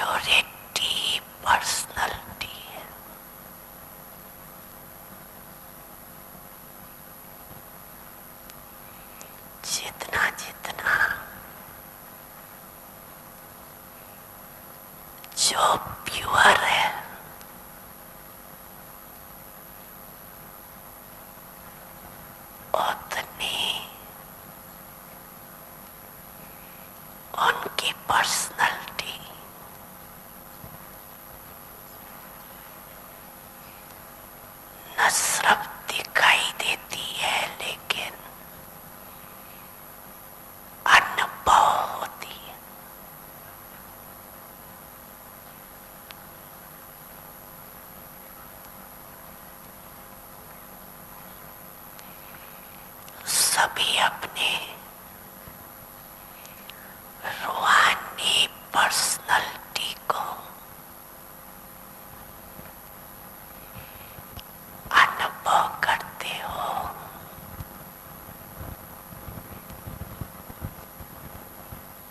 Purity personality है। जितना जितना जो प्योर है उतनी उनकी पर्सनालिटी न सिर्फ दिखाई देती है लेकिन अनुभव होती है। सभी अपने रूहानी पर्सनालिटी को अनुभव करते हो।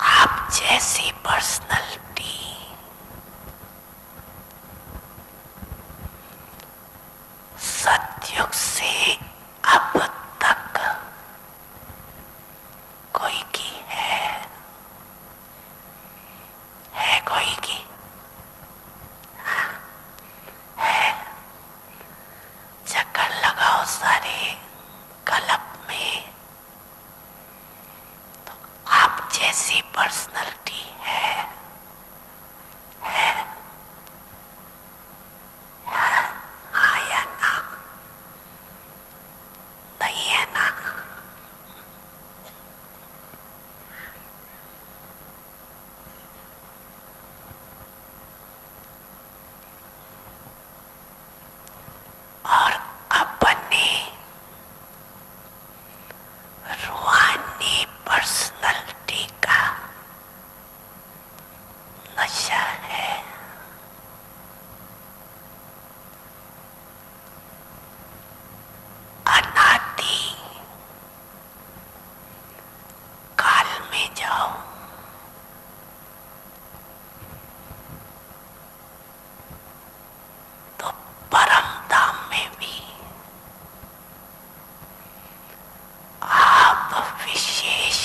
आप जैसी पर्सनालिटी सतयुग से अब तक कोई की है कोई की है। चक्कर लगाओ सारे कलप में, तो आप जैसी पर्सनालिटी है हाँ या ना? नहीं है ना? और अपने रूहानी पर्सनालिटी का नशा है। अनादि काल में जाओ, तो परम धाम में भी आप विशेष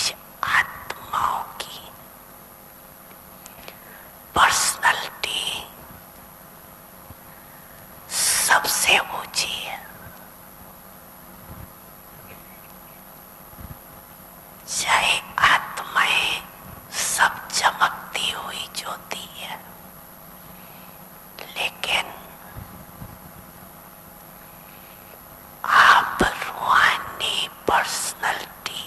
आत्माओं की पर्सनालिटी सबसे ऊंची है। चाहे आत्माएं सब चमकती हुई ज्योति है, लेकिन आप रूहानी पर्सनालिटी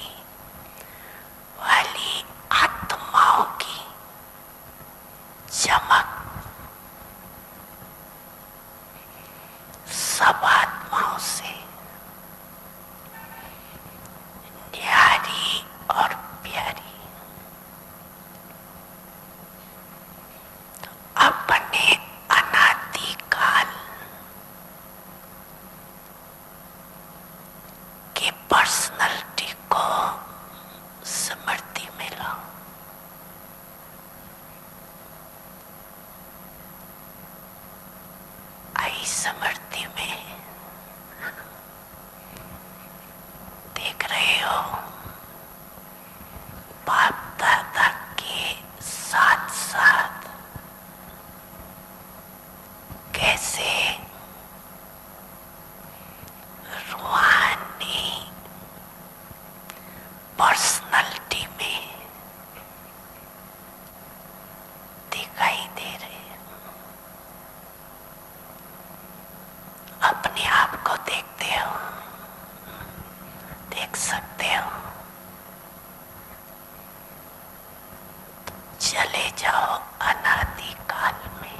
वाली आत्माओं की चमक सब आत्माओं से न्यारी और प्यारी। तो अपने अनादि काल के पर्सनालिटी को स्मृति में लाओ। आई स्मृति में देख रहे हो बाप दादा के साथ साथ कैसे रूहानी पर्सनालिटी में दिखाई दे रहे हैं। अपने आप को देखते हो, देख सकते हो, चले जाओ अनादि काल में।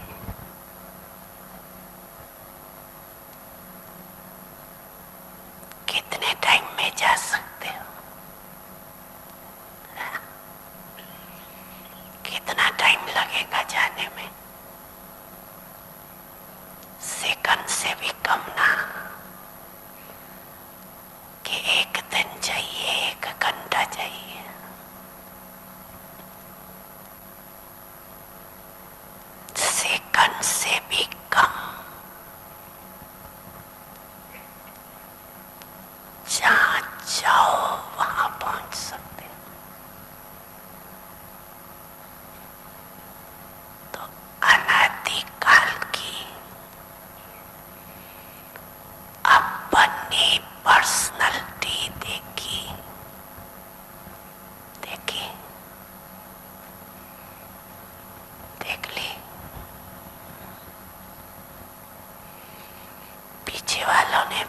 कितने टाइम में जा सकते हो? कितना टाइम लगेगा जाने में? सेकंड से भी कम ना, कि एक दिन चाहिए, एक घंटा चाहिए।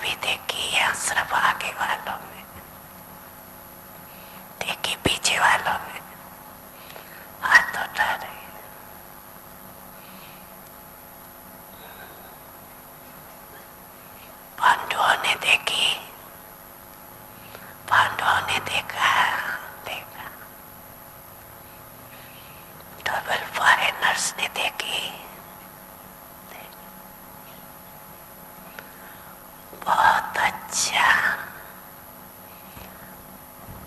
भी देखी या सिर्फ आगे वालों में देखी, पीछे वालों में हाथ उठा रहे। पांडवों ने देखी, पांडवों ने देखा, देखा। डबल फॉरेनर्स ने देखी, बहुत अच्छा।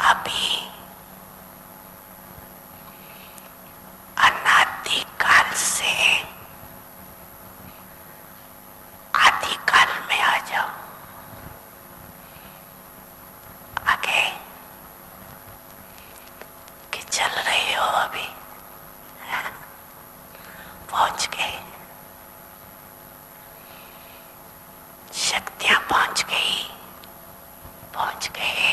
अभी अनादिकाल से आदिकाल में आ जाओ। आगे कि चल रही हो अभी, पहुंच गए, शक्तियां पहुंच गई, पहुंच गए।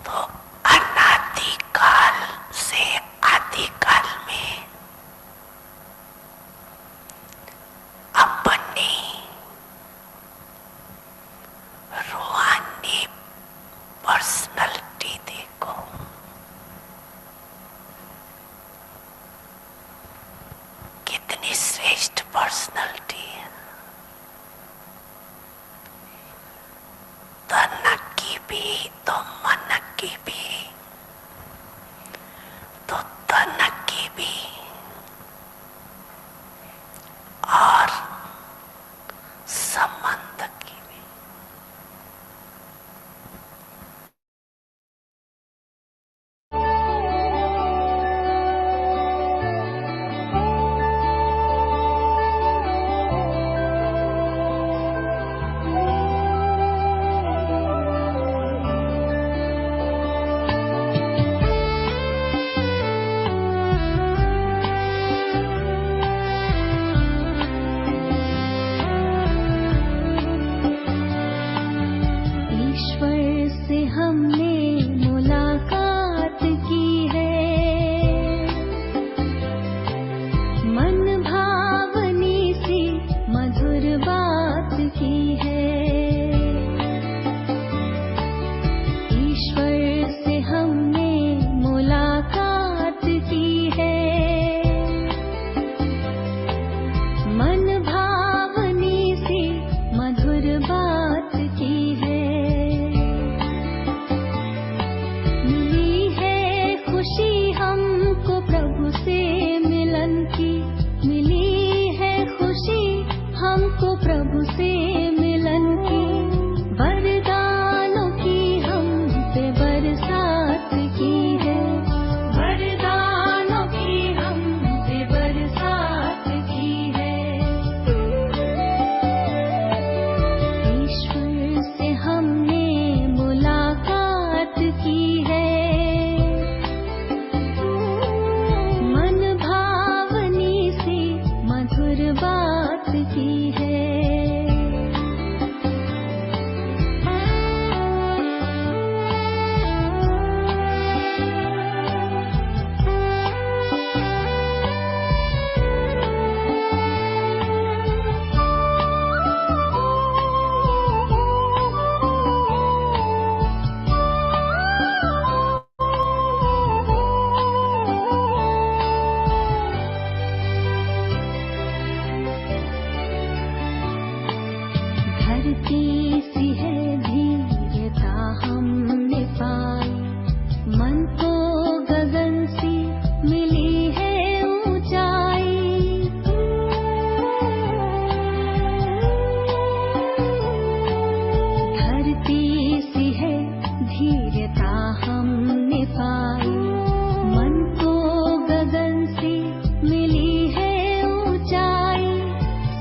तो अनादिकाल से आदिकाल में अपनी रूहानी पर्सनैलिटी देखो। कितनी श्रेष्ठ पर्सनैलिटी है। तन की भी तो मन की भी, तो तन की भी और संबंध की भी।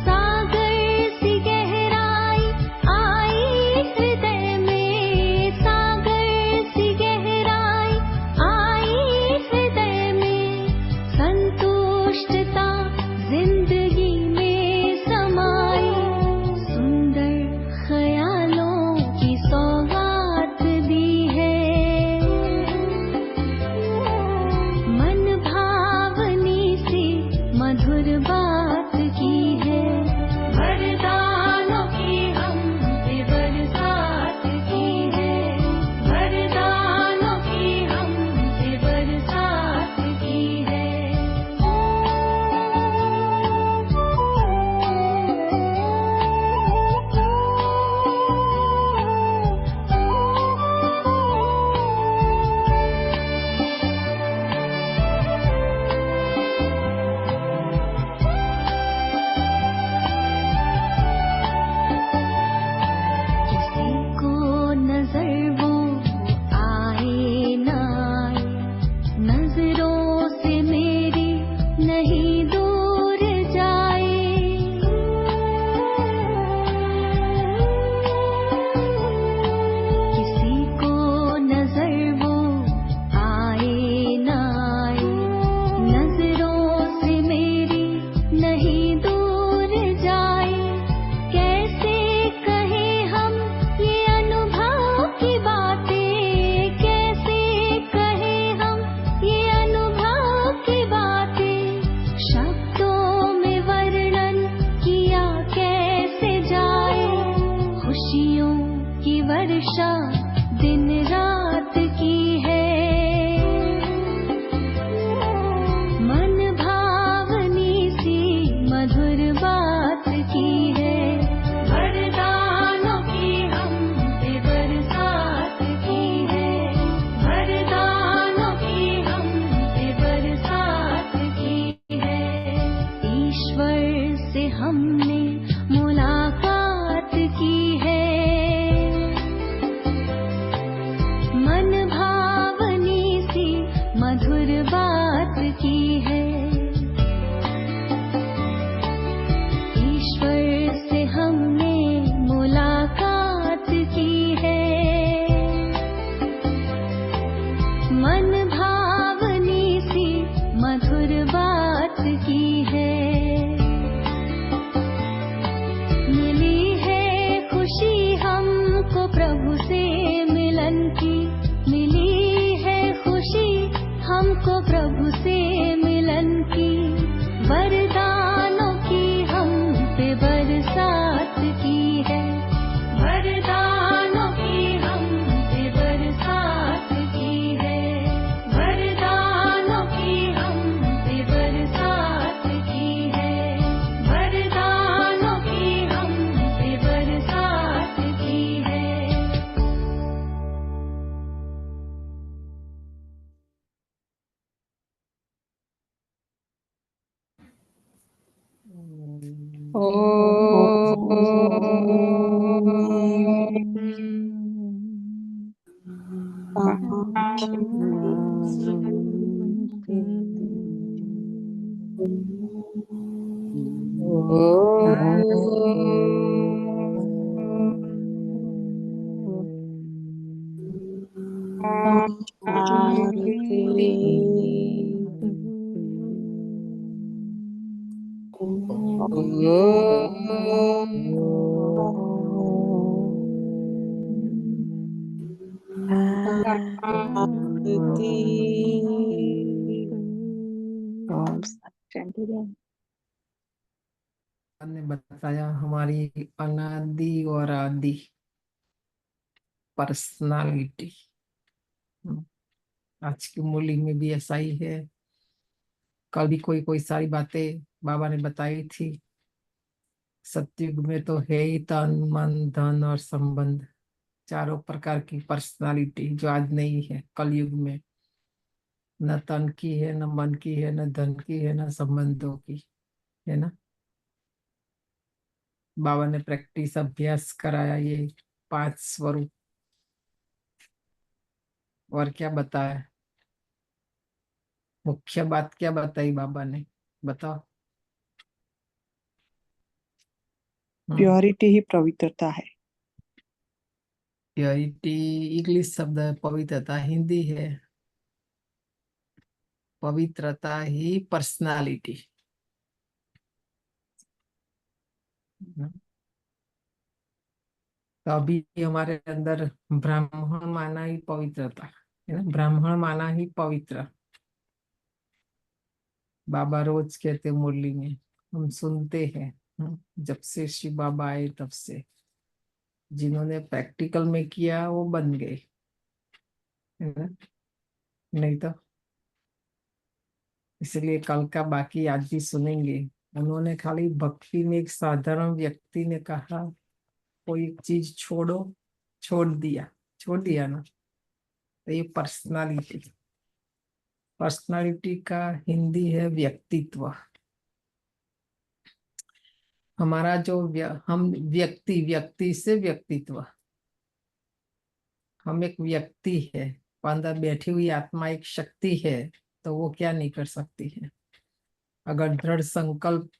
सागर सी गहराई आई वर्षा दिन रात की है, मन भावनी सी मधुर बात की है, वरदानों की हम पे बरसात की है, वरदानों की हम पे बरसात की है। ईश्वर से हमने मुलाकात की है, मन भावनी सी मधुर बात की है। ईश्वर से हमने मुलाकात की है, मन भावनी सी मधुर बात की है। मिली है खुशी हमको प्रभु से मिलन की, मिली है खुशी हमको प्रभु से मिलन की, वरदानों की हम पे बरसात की है, वरदानों की हम पे बरसात की है, वरदानों की हम पे बरसात की है, वरदानों की हम पे बरसात की है। ने बताया हमारी अनादि और आदि पर्सनालिटी। आज की मूली में भी ऐसा ही है। कल भी कोई कोई सारी बातें बाबा ने बताई थी। सतयुग में तो है ही तन मन धन और संबंध, चारों प्रकार की पर्सनालिटी जो आज नहीं है कलयुग में। न तन की है, न मन की है, न धन की है, न संबंधों की है ना। बाबा ने प्रैक्टिस अभ्यास कराया ये 5 स्वरूप। और क्या बताया, मुख्य बात क्या बताई बाबा ने, बताओ। प्योरिटी ही पवित्रता है। प्योरिटी इंग्लिश शब्द है, पवित्रता हिंदी है। पवित्रता ही पर्सनालिटी। तो अभी हमारे अंदर ब्राह्मण माना ही पवित्रता है ना, ब्राह्मण माना ही पवित्र। बाबा रोज कहते मुरली में, हम सुनते हैं। जब से शिव बाबा आए तब से जिन्होंने प्रैक्टिकल में किया वो बन गए, है ना। नहीं तो इसलिए कल का बाकी आज भी सुनेंगे। उन्होंने खाली भक्ति में एक साधारण व्यक्ति ने कहा कोई एक चीज छोड़ो, छोड़ दिया ना। तो ये पर्सनालिटी, पर्सनालिटी का हिंदी है व्यक्तित्व। हमारा जो हम व्यक्ति से व्यक्तित्व। हम एक व्यक्ति है, अंदर बैठी हुई आत्मा एक शक्ति है, तो वो क्या नहीं कर सकती है अगर दृढ़ संकल्प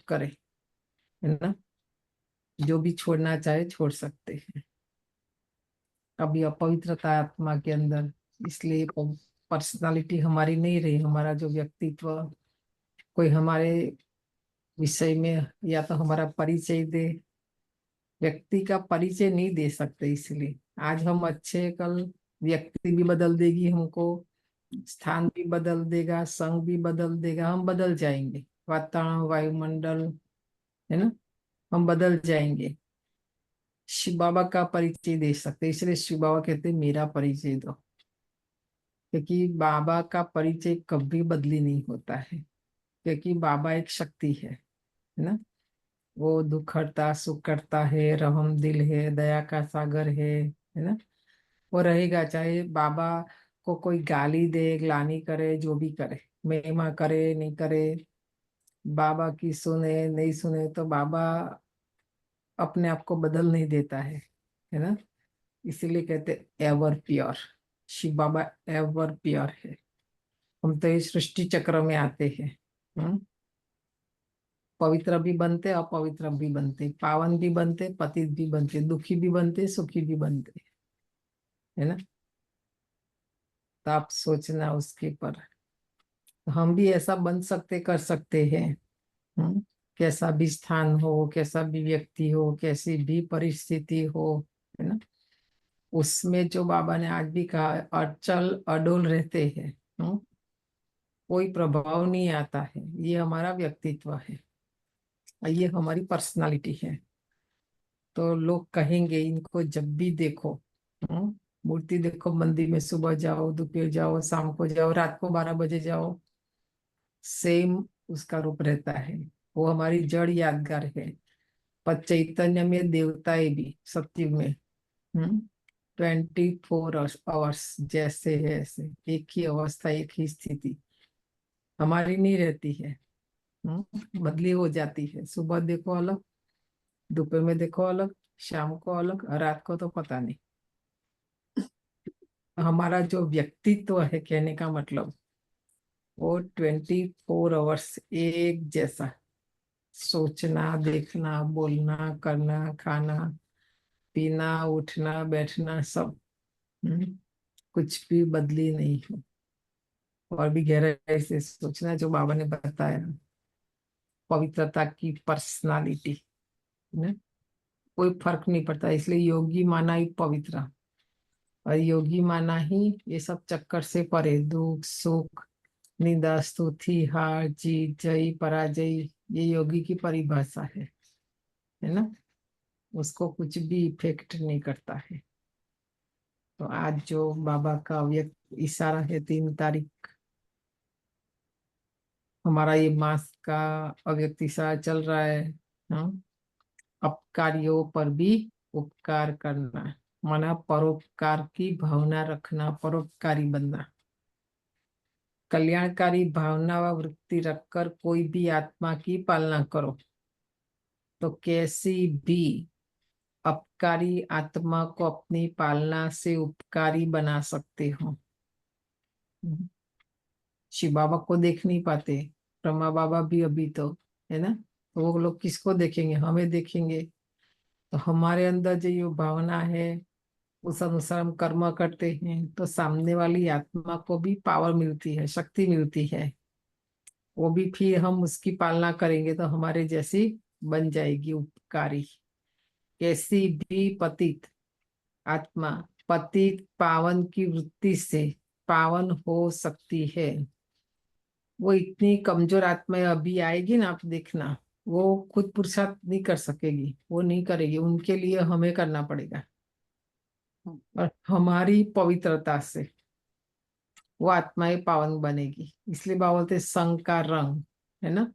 करे, है ना। जो भी छोड़ना चाहे छोड़ सकते हैं। कभी अपवित्रता आत्मा के अंदर, इसलिए पर्सनालिटी हमारी नहीं रही। हमारा जो व्यक्तित्व, कोई हमारे विषय में या तो हमारा परिचय दे, व्यक्ति का परिचय नहीं दे सकते। इसलिए आज हम अच्छे, कल व्यक्ति भी बदल देगी हमको, स्थान भी बदल देगा, संग भी बदल देगा, हम बदल जाएंगे। वातावरण, वायुमंडल, है ना, हम बदल जाएंगे। शिव बाबा का परिचय दे सकते, इसलिए शिव बाबा कहते हैं मेरा परिचय दो, क्योंकि बाबा का परिचय कभी बदली नहीं होता है, क्योंकि बाबा एक शक्ति है ना। वो दुख हरता सुख करता है, रहम दिल है, दया का सागर है ना। वो रहेगा, चाहे बाबा को कोई गाली दे, ग्लानि करे, जो भी करे, महिमा करे नहीं करे, बाबा की सुने नहीं सुने, तो बाबा अपने आप को बदल नहीं देता है ना। इसीलिए कहते एवर प्योर, शिव बाबा एवर प्योर है। हम तो इस सृष्टि चक्र में आते हैं, हम्म, पवित्र भी बनते, अपवित्र भी बनते, पावन भी बनते, पतित भी बनते, दुखी भी बनते, सुखी भी बनते, है ना। तो आप सोचना उसके पर, तो हम भी ऐसा बन सकते, कर सकते हैं। हम्म, कैसा भी स्थान हो, कैसा भी व्यक्ति हो, कैसी भी परिस्थिति हो, है ना, उसमें जो बाबा ने आज भी कहा अचल अडोल रहते हैं। हम्म, कोई प्रभाव नहीं आता है, ये हमारा व्यक्तित्व है, ये हमारी पर्सनालिटी है। तो लोग कहेंगे इनको जब भी देखो, मूर्ति देखो मंदिर में, सुबह जाओ, दोपहर जाओ, शाम को जाओ, रात को 12 बजे जाओ, सेम उसका रूप रहता है। वो हमारी जड़ यादगार है। पर चैतन्य में देवताएं भी सत्युग में 24 आवर्स जैसे है, ऐसे एक ही अवस्था, एक ही स्थिति हमारी नहीं रहती है। बदली हो जाती है, सुबह देखो अलग, दोपहर में देखो अलग, शाम को अलग, रात को तो पता नहीं। हमारा जो व्यक्तित्व है, कहने का मतलब, वो 24 आवर्स एक जैसा, सोचना, देखना, बोलना, करना, खाना पीना, उठना बैठना सब, हम्म, कुछ भी बदली नहीं हो। और भी गहराई से सोचना जो बाबा ने बताया, पवित्रता की पर्सनालिटी ना, कोई फर्क नहीं पड़ता। इसलिए योगी माना ही पवित्र, और योगी माना ही ये सब चक्कर से परे, दुख सुख, निंदा स्तुति, हार जीत, जय पराजय, ये योगी की परिभाषा है ना। उसको कुछ भी इफेक्ट नहीं करता है। तो आज जो बाबा का व्यक्त इशारा है, 3 तारीख हमारा ये मास का अव्यक्त इशारा चल रहा है। हाँ, अपकारियों पर भी उपकार करना, माना परोपकार की भावना रखना, परोपकारी बनना, कल्याणकारी भावना व वृत्ति रखकर कोई भी आत्मा की पालना करो, तो कैसी भी अपकारी आत्मा को अपनी पालना से उपकारी बना सकते हो। शिव बाबा को देख नहीं पाते, ब्रह्मा बाबा भी अभी तो, है ना। तो वो लोग किसको देखेंगे, हमें देखेंगे। तो हमारे अंदर जो ये भावना है, उस अनुसार हम कर्म करते हैं, तो सामने वाली आत्मा को भी पावर मिलती है, शक्ति मिलती है। वो भी फिर हम उसकी पालना करेंगे तो हमारे जैसी बन जाएगी, उपकारी। कैसी भी पतित आत्मा पतित पावन की वृत्ति से पावन हो सकती है। वो इतनी कमजोर आत्मा अभी आएगी ना, आप देखना, वो खुद पुरुषार्थ नहीं कर सकेगी, वो नहीं करेगी, उनके लिए हमें करना पड़ेगा। और हमारी पवित्रता से वो आत्माएं पावन बनेगी। इसलिए बाबा बोलते संग का रंग, है ना।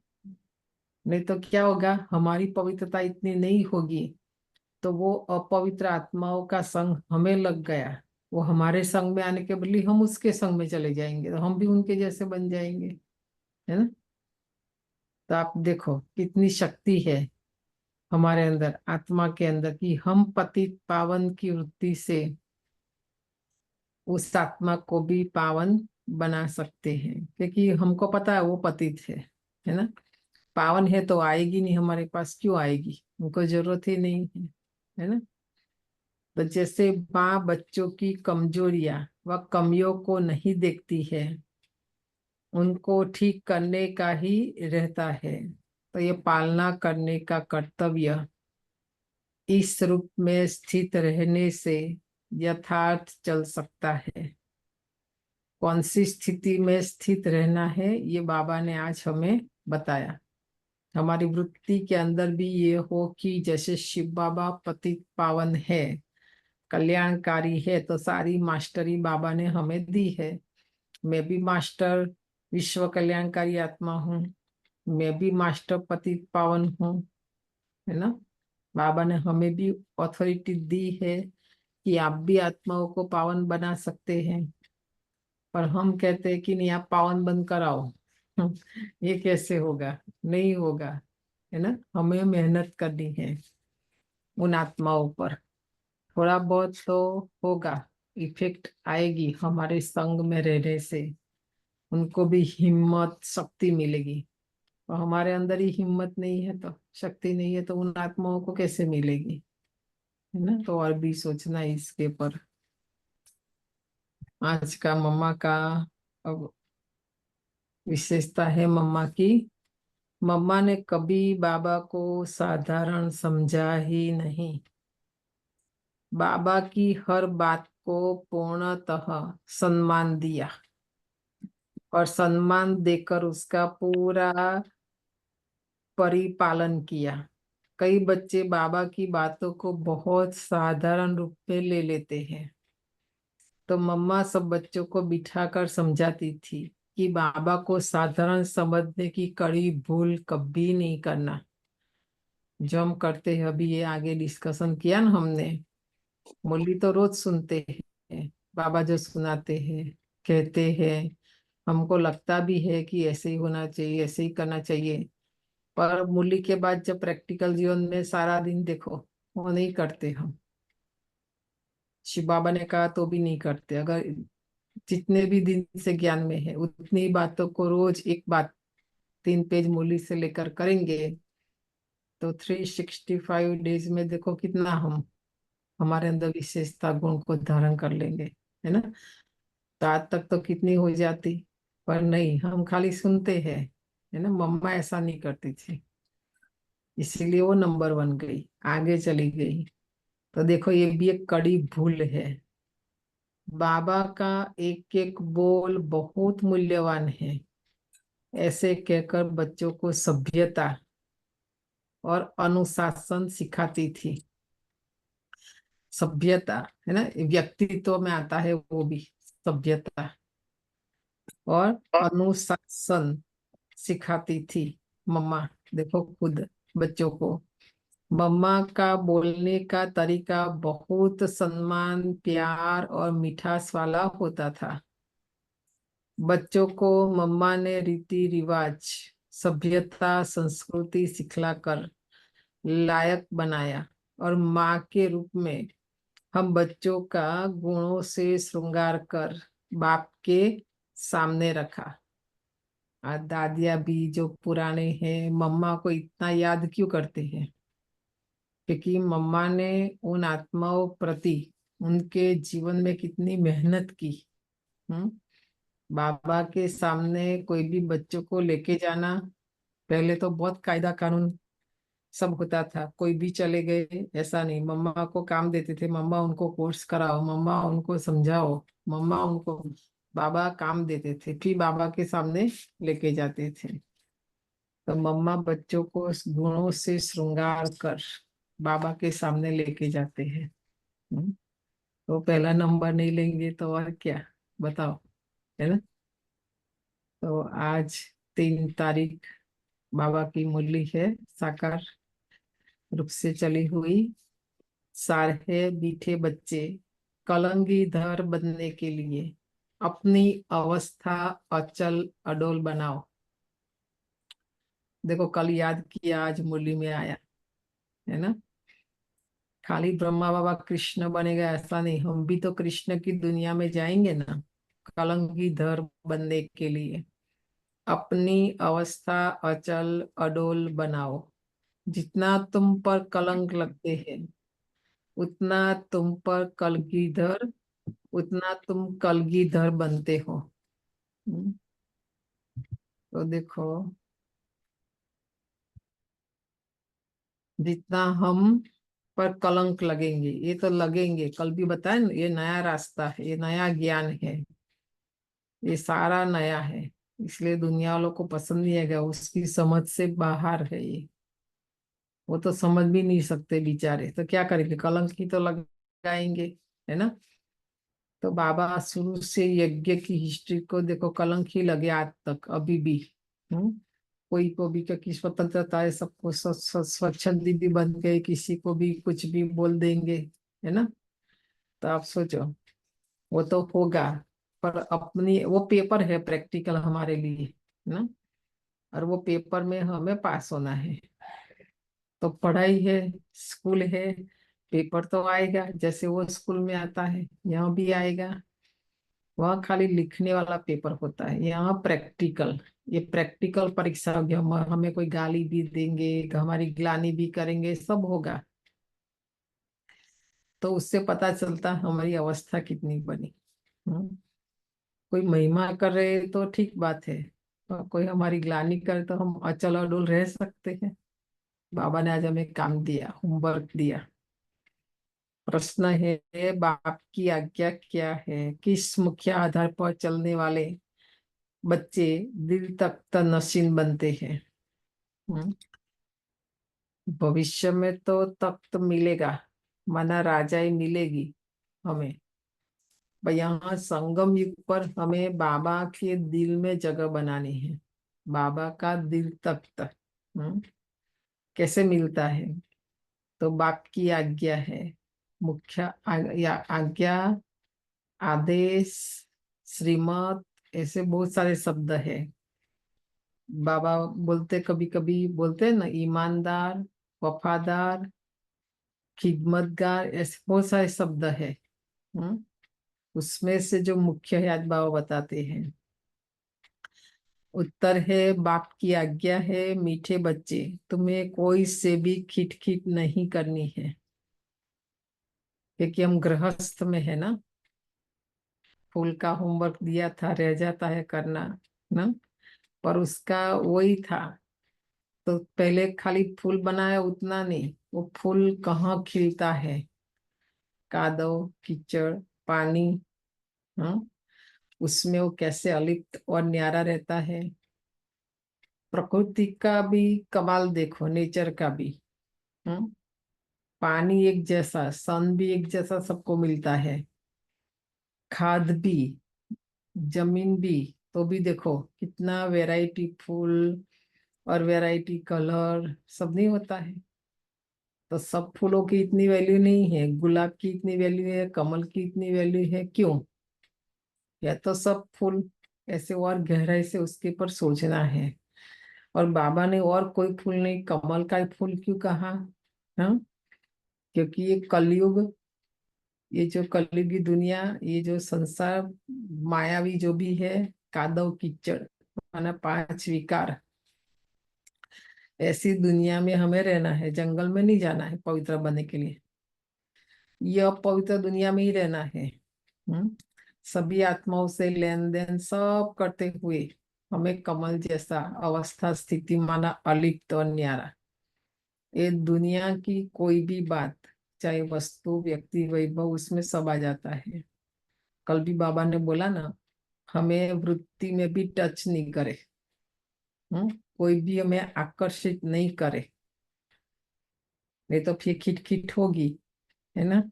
नहीं तो क्या होगा, हमारी पवित्रता इतनी नहीं होगी, तो वो अपवित्र आत्माओं का संग हमें लग गया, वो हमारे संग में आने के बदले हम उसके संग में चले जाएंगे, तो हम भी उनके जैसे बन जाएंगे, है ना। तो आप देखो कितनी शक्ति है हमारे अंदर, आत्मा के अंदर, कि हम पतित पावन की वृत्ति से उस आत्मा को भी पावन बना सकते हैं, क्योंकि हमको पता है वो पतित है ना। पावन है तो आएगी नहीं हमारे पास, क्यों आएगी, उनको जरूरत ही नहीं है ना। तो जैसे माँ बच्चों की कमजोरियां व कमियों को नहीं देखती है, उनको ठीक करने का ही रहता है, तो ये पालना करने का कर्तव्य इस रूप में स्थित रहने से यथार्थ चल सकता है। कौन सी स्थिति में स्थित रहना है, ये बाबा ने आज हमें बताया, हमारी वृत्ति के अंदर भी ये हो कि जैसे शिव बाबा पतित पावन है, कल्याणकारी है, तो सारी मास्टरी बाबा ने हमें दी है। मैं भी मास्टर विश्व कल्याणकारी आत्मा हूँ, मैं भी मास्टर पतित पावन हूँ, है ना। बाबा ने हमें भी अथॉरिटी दी है कि आप भी आत्माओं को पावन बना सकते हैं। पर हम कहते हैं कि नहीं, आप पावन बन कर आओ। ये कैसे होगा? नहीं होगा, है ना। हमें मेहनत करनी है उन आत्माओं पर। थोड़ा बहुत तो होगा, इफेक्ट आएगी हमारे संग में रहने से। उनको भी हिम्मत शक्ति मिलेगी। और हमारे अंदर ही हिम्मत नहीं है, तो शक्ति नहीं है, तो उन आत्माओं को कैसे मिलेगी, है ना। तो और भी सोचना है इसके पर। आज का मम्मा का अब विशेषता है मम्मा की, मम्मा ने कभी बाबा को साधारण समझा ही नहीं। बाबा की हर बात को पूर्णतः सम्मान दिया, और सम्मान देकर उसका पूरा परिपालन किया। कई बच्चे बाबा की बातों को बहुत साधारण रूप में ले लेते हैं, तो मम्मा सब बच्चों को बिठाकर समझाती थी कि बाबा को साधारण समझने की कड़ी भूल कभी नहीं करना। जो हम करते हैं, अभी ये आगे डिस्कशन किया ना हमने, मुरली तो रोज सुनते हैं, बाबा जो सुनाते हैं, कहते हैं, हमको लगता भी है कि ऐसे ही होना चाहिए, ऐसे ही करना चाहिए। पर मुरली के बाद जब प्रैक्टिकल जीवन में सारा दिन देखो, वो नहीं करते हम। शिव बाबा ने कहा तो भी नहीं करते। अगर जितने भी दिन से ज्ञान में है, उतनी बातों को रोज एक बात 3 पेज मुरली से लेकर करेंगे, तो 365 डेज में देखो कितना हम हमारे अंदर विशेषता गुण को धारण कर लेंगे, है ना। तो आज तक तो कितनी हो जाती, पर नहीं, हम खाली सुनते हैं, है ना। मम्मा ऐसा नहीं करती थी, इसीलिए वो नंबर 1 गई, आगे चली गई। तो देखो, ये भी एक कड़ी भूल है। बाबा का एक एक बोल बहुत मूल्यवान है, ऐसे कहकर बच्चों को सभ्यता और अनुशासन सिखाती थी। सभ्यता, है ना, व्यक्तित्व में आता है वो भी सभ्यता, और अनुशासन सिखाती थी मम्मा। देखो खुद बच्चों को, मम्मा का बोलने का तरीका बहुत सम्मान, प्यार और मिठास वाला होता था। बच्चों को मम्मा ने रीति रिवाज, सभ्यता, संस्कृति सिखलाकर लायक बनाया, और माँ के रूप में हम बच्चों का गुणों से श्रृंगार कर बाप के सामने रखा। और दादिया भी जो पुराने हैं, मम्मा को इतना याद क्यों करते हैं? क्योंकि मम्मा ने उन आत्माओं प्रति उनके जीवन में कितनी मेहनत की। हम्म। बाबा के सामने कोई भी बच्चों को लेके जाना, पहले तो बहुत कायदा कानून सब होता था, कोई भी चले गए ऐसा नहीं। मम्मा को काम देते थे, मम्मा उनको कोर्स कराओ, मम्मा उनको समझाओ, मम्मा उनको, बाबा काम देते थे, फिर बाबा के सामने लेके जाते थे। तो मम्मा बच्चों को उस गुणों से श्रृंगार कर बाबा के सामने लेके जाते हैं। तो पहला नंबर नहीं लेंगे तो और क्या, बताओ, है ना। तो आज 3 तारीख बाबा की मुरली है, साकार रूप से चली हुई। सारे मीठे बच्चे कलंगीधर बनने के लिए अपनी अवस्था अचल अडोल बनाओ। देखो, कल याद किया, आज मुरली में आया, है ना। खाली ब्रह्मा बाबा कृष्ण बनेगा ऐसा नहीं, हम भी तो कृष्ण की दुनिया में जाएंगे ना, कलंगीधर बनने के लिए। अपनी अवस्था अचल अडोल बनाओ। जितना तुम पर कलंक लगते हैं, उतना तुम पर कलगीधर, उतना तुम कलगीधर बनते हो। हम्म, तो देखो, जितना हम पर कलंक लगेंगे, ये तो लगेंगे, कल भी बताए ना, ये नया रास्ता है, ये नया ज्ञान है, ये सारा नया है। इसलिए दुनिया वालों को पसंद नहीं आएगा, उसकी समझ से बाहर है ये। वो तो समझ भी नहीं सकते बेचारे, तो क्या करेंगे, कलंक ही तो लगाएंगे, है ना। तो बाबा शुरू से यज्ञ की हिस्ट्री को देखो, कलंक ही लगे आज तक अभी भी। हम्म कोई को भी, क्योंकि स्वतंत्रता है, सबको स्वच्छंदी भी बन गए, किसी को भी कुछ भी बोल देंगे, है ना। तो आप सोचो, वो तो होगा, पर अपनी वो पेपर है प्रैक्टिकल हमारे लिए, है ना। और वो पेपर में हमें पास होना है। तो पढ़ाई है, स्कूल है, पेपर तो आएगा, जैसे वो स्कूल में आता है यहाँ भी आएगा। वहाँ खाली लिखने वाला पेपर होता है, यहाँ प्रैक्टिकल। ये प्रैक्टिकल परीक्षा होगी, हमें कोई गाली भी देंगे, हमारी ग्लानी भी करेंगे, सब होगा। तो उससे पता चलता हमारी अवस्था कितनी बनी। हम्म। कोई महिमा कर रहे तो ठीक बात है, और कोई हमारी ग्लानी करे तो हम अचल अडोल रह सकते हैं। बाबा ने आज हमें काम दिया, होमवर्क दिया। प्रश्न है, बाप की आज्ञा क्या है, किस मुख्य आधार पर चलने वाले बच्चे दिल तक नशीन बनते हैं। हम्म, भविष्य में तो तख्त मिलेगा, माना राजाई मिलेगी हमें। पर यहाँ संगम युग पर हमें बाबा के दिल में जगह बनानी है। बाबा का दिल तख्त कैसे मिलता है, तो बाप की आज्ञा है। मुख्य आज्ञा, आदेश, श्रीमत, ऐसे बहुत सारे शब्द है। बाबा बोलते, कभी कभी बोलते हैं ना, ईमानदार, वफादार, खिदमतगार, ऐसे बहुत सारे शब्द है। हम्म उसमें से जो मुख्य है आज बाबा बताते हैं। उत्तर है, बाप की आज्ञा है, मीठे बच्चे, तुम्हें कोई से भी खिट नहीं करनी है, क्योंकि हम गृहस्थ में है ना। फूल का होमवर्क दिया था, रह जाता है करना ना, पर उसका वही था। तो पहले खाली फूल बनाया उतना नहीं, वो फूल कहाँ खिलता है, कादव, कीचड़, पानी, हाँ, उसमें वो कैसे अलिप्त और न्यारा रहता है। प्रकृति का भी कमाल देखो, नेचर का भी। हम्म पानी एक जैसा, सन भी एक जैसा सबको मिलता है, खाद भी, जमीन भी। तो भी देखो कितना वैरायटी फूल और वैरायटी कलर सब नहीं होता है। तो सब फूलों की इतनी वैल्यू नहीं है, गुलाब की इतनी वैल्यू है, कमल की इतनी वैल्यू है, क्यों? या तो सब फूल ऐसे और गहराई से उसके ऊपर सोचना है। और बाबा ने और कोई फूल नहीं, कमल का फूल क्यों कहा? हाँ, क्योंकि ये कलयुग, ये जो कलयुग की दुनिया, ये जो संसार मायावी जो भी है, कादव कीचड़ माना पांच विकार, ऐसी दुनिया में हमें रहना है, जंगल में नहीं जाना है पवित्र बनने के लिए। ये अपवित्र दुनिया में ही रहना है। हम्म सभी आत्माओं से लेन देन सब करते हुए हमें कमल जैसा अवस्था स्थिति माना अलिप्त और न्यारा। ये दुनिया की कोई भी बात, चाहे वस्तु, व्यक्ति, वैभव, उसमें सब आ जाता है। कल भी बाबा ने बोला ना, हमें वृत्ति में भी टच नहीं करे। कोई भी हमें आकर्षित नहीं करे, नहीं तो फिर खिट होगी, है ना।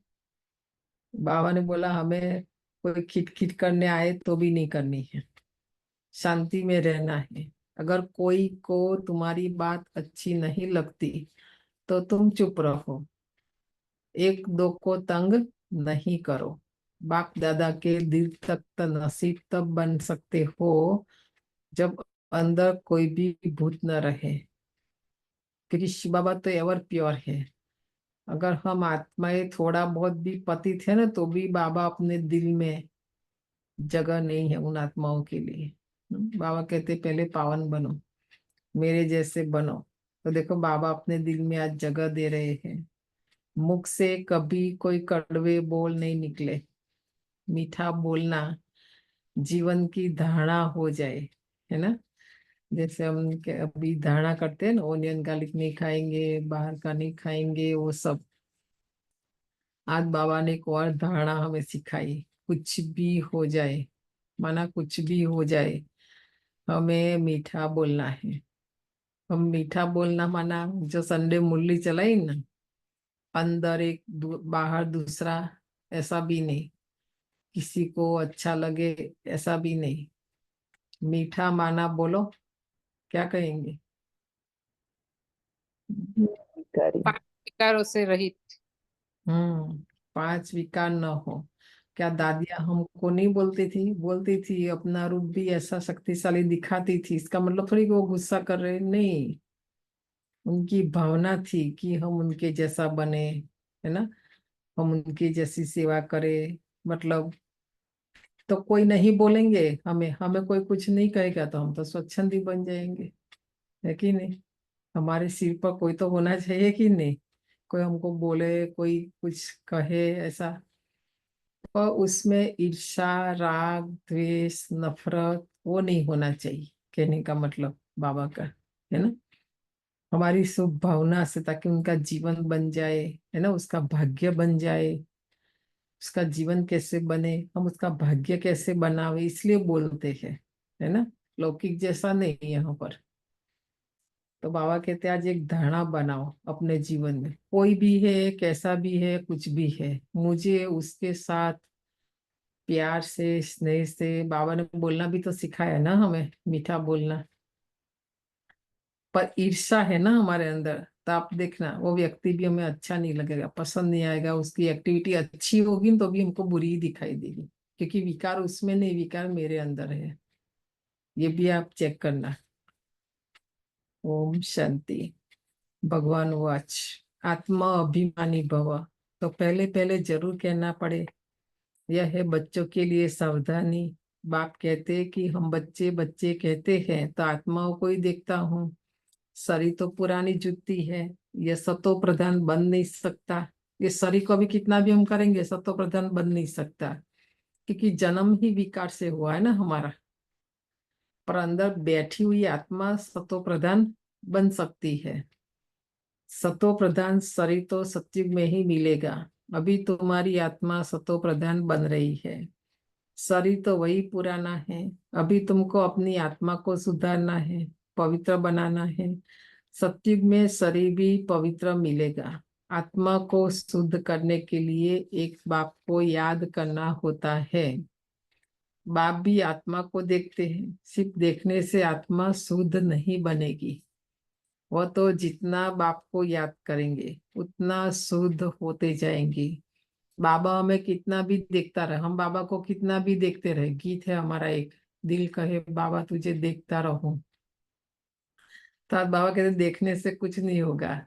बाबा ने बोला हमें कोई खिट करने आए तो भी नहीं करनी है, शांति में रहना है। अगर कोई को तुम्हारी बात अच्छी नहीं लगती तो तुम चुप रहो, एक दो को तंग नहीं करो। बाप दादा के दिल तक नसीब तब बन सकते हो जब अंदर कोई भी भूत न रहे, क्योंकि शिव बाबा तो एवर प्योर है। अगर हम आत्माएं थोड़ा बहुत भी पतित है ना, तो भी बाबा अपने दिल में जगह नहीं है उन आत्माओं के लिए। बाबा कहते पहले पावन बनो, मेरे जैसे बनो। तो देखो बाबा अपने दिल में आज जगह दे रहे हैं। मुख से कभी कोई कड़वे बोल नहीं निकले, मीठा बोलना जीवन की धारणा हो जाए, है ना। जैसे हम अभी धारणा करते हैं ना, ओनियन गार्लिक नहीं खाएंगे, बाहर का नहीं खाएंगे, वो सब आज बाबा ने एक और धारणा हमें सिखाई। कुछ भी हो जाए, माना कुछ भी हो जाए, हमें मीठा बोलना है। हम मीठा बोलना माना जो संडे मुरली चलाई ना, अंदर एक बाहर दूसरा, ऐसा भी नहीं। किसी को अच्छा लगे ऐसा भी नहीं। मीठा माना बोलो, क्या कहेंगे? करी। पांच विकारों से रहित। हम्म, पांच विकार न हो। क्या दादियाँ हमको नहीं बोलती थी? बोलती थी, अपना रूप भी ऐसा शक्तिशाली दिखाती थी। इसका मतलब थोड़ी कि वो गुस्सा कर रहे, नहीं। उनकी भावना थी कि हम उनके जैसा बने, है ना, हम उनकी जैसी सेवा करें। मतलब तो कोई नहीं बोलेंगे, हमें हमें कोई कुछ नहीं कहेगा तो हम तो स्वच्छंदी बन जाएंगे, है कि नहीं? हमारे सिर पर कोई तो होना चाहिए कि नहीं? कोई हमको बोले, कोई कुछ कहे, ऐसा। और उसमें ईर्ष्या, राग, द्वेष, नफरत वो नहीं होना चाहिए, कहने का मतलब बाबा का, है ना। हमारी शुभ भावना से, ताकि उनका जीवन बन जाए, है ना, उसका भाग्य बन जाए। उसका जीवन कैसे बने, हम उसका भाग्य कैसे बनावे, इसलिए बोलते हैं, है ना। लौकिक जैसा नहीं यहाँ पर। तो बाबा कहते हैं आज एक धारणा बनाओ अपने जीवन में, कोई भी है, कैसा भी है, कुछ भी है, मुझे उसके साथ प्यार से, स्नेह से, बाबा ने बोलना भी तो सिखाया ना हमें, मीठा बोलना। पर ईर्ष्या है ना हमारे अंदर, तो आप देखना वो व्यक्ति भी हमें अच्छा नहीं लगेगा, पसंद नहीं आएगा। उसकी एक्टिविटी अच्छी होगी तो भी हमको बुरी ही दिखाई देगी, क्योंकि विकार उसमें नहीं, विकार मेरे अंदर है। ये भी आप चेक करना। ओम शांति। भगवान वाच, आत्मा अभिमानी भव। तो पहले पहले जरूर कहना पड़े, यह है बच्चों के लिए सावधानी। बाप कहते हैं कि हम बच्चे बच्चे कहते हैं तो आत्माओं को ही देखता हूँ। शरीर तो पुरानी जुत्ती है, ये सतो प्रधान बन नहीं सकता। ये शरीर को अभी कितना भी हम करेंगे, सतो प्रधान बन नहीं सकता, क्योंकि जन्म ही विकार से हुआ है ना हमारा। पर अंदर बैठी हुई आत्मा सतो प्रधान बन सकती है। सतो प्रधान शरीर तो सत्युग में ही मिलेगा। अभी तुम्हारी आत्मा सतो प्रधान बन रही है, शरीर तो वही पुराना है। अभी तुमको अपनी आत्मा को सुधारना है, पवित्र बनाना है। सत्युग में शरीर भी पवित्र मिलेगा। आत्मा को शुद्ध करने के लिए एक बाप को याद करना होता है। बाप भी आत्मा को देखते हैं, सिर्फ देखने से आत्मा शुद्ध नहीं बनेगी। वह तो जितना बाप को याद करेंगे उतना शुद्ध होते जाएंगे। बाबा हमें कितना भी देखता रहे, हम बाबा को कितना भी देखते रहे। गीत है हमारा एक, दिल कहे बाबा तुझे देखता रहूं। तो आज बाबा कहते देखने से कुछ नहीं होगा।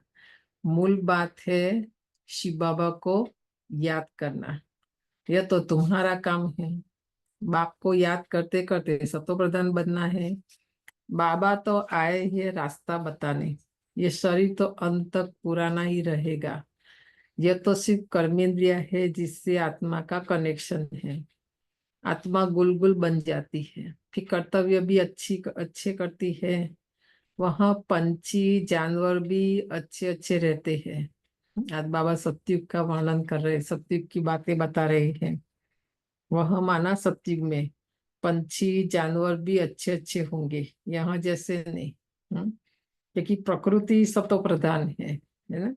मूल बात है शिव बाबा को याद करना। यह तो तुम्हारा काम है। बाप को याद करते करते सतो प्रधान बनना है। बाबा तो आए ही रास्ता बताने। ये शरीर तो अंत तक पुराना ही रहेगा। यह तो सिर्फ कर्मेंद्रिय है जिससे आत्मा का कनेक्शन है। आत्मा गुलगुल बन जाती है, फिर कर्तव्य भी अच्छे करती है। वहाँ पंछी जानवर भी अच्छे अच्छे रहते हैं। आज बाबा सतयुग का वर्णन कर रहे हैं, सतयुग की बातें बता रहे हैं। वह माना सतयुग में पंछी जानवर भी अच्छे अच्छे होंगे, यहाँ जैसे नहीं। क्योंकि प्रकृति सतो प्रधान है ना।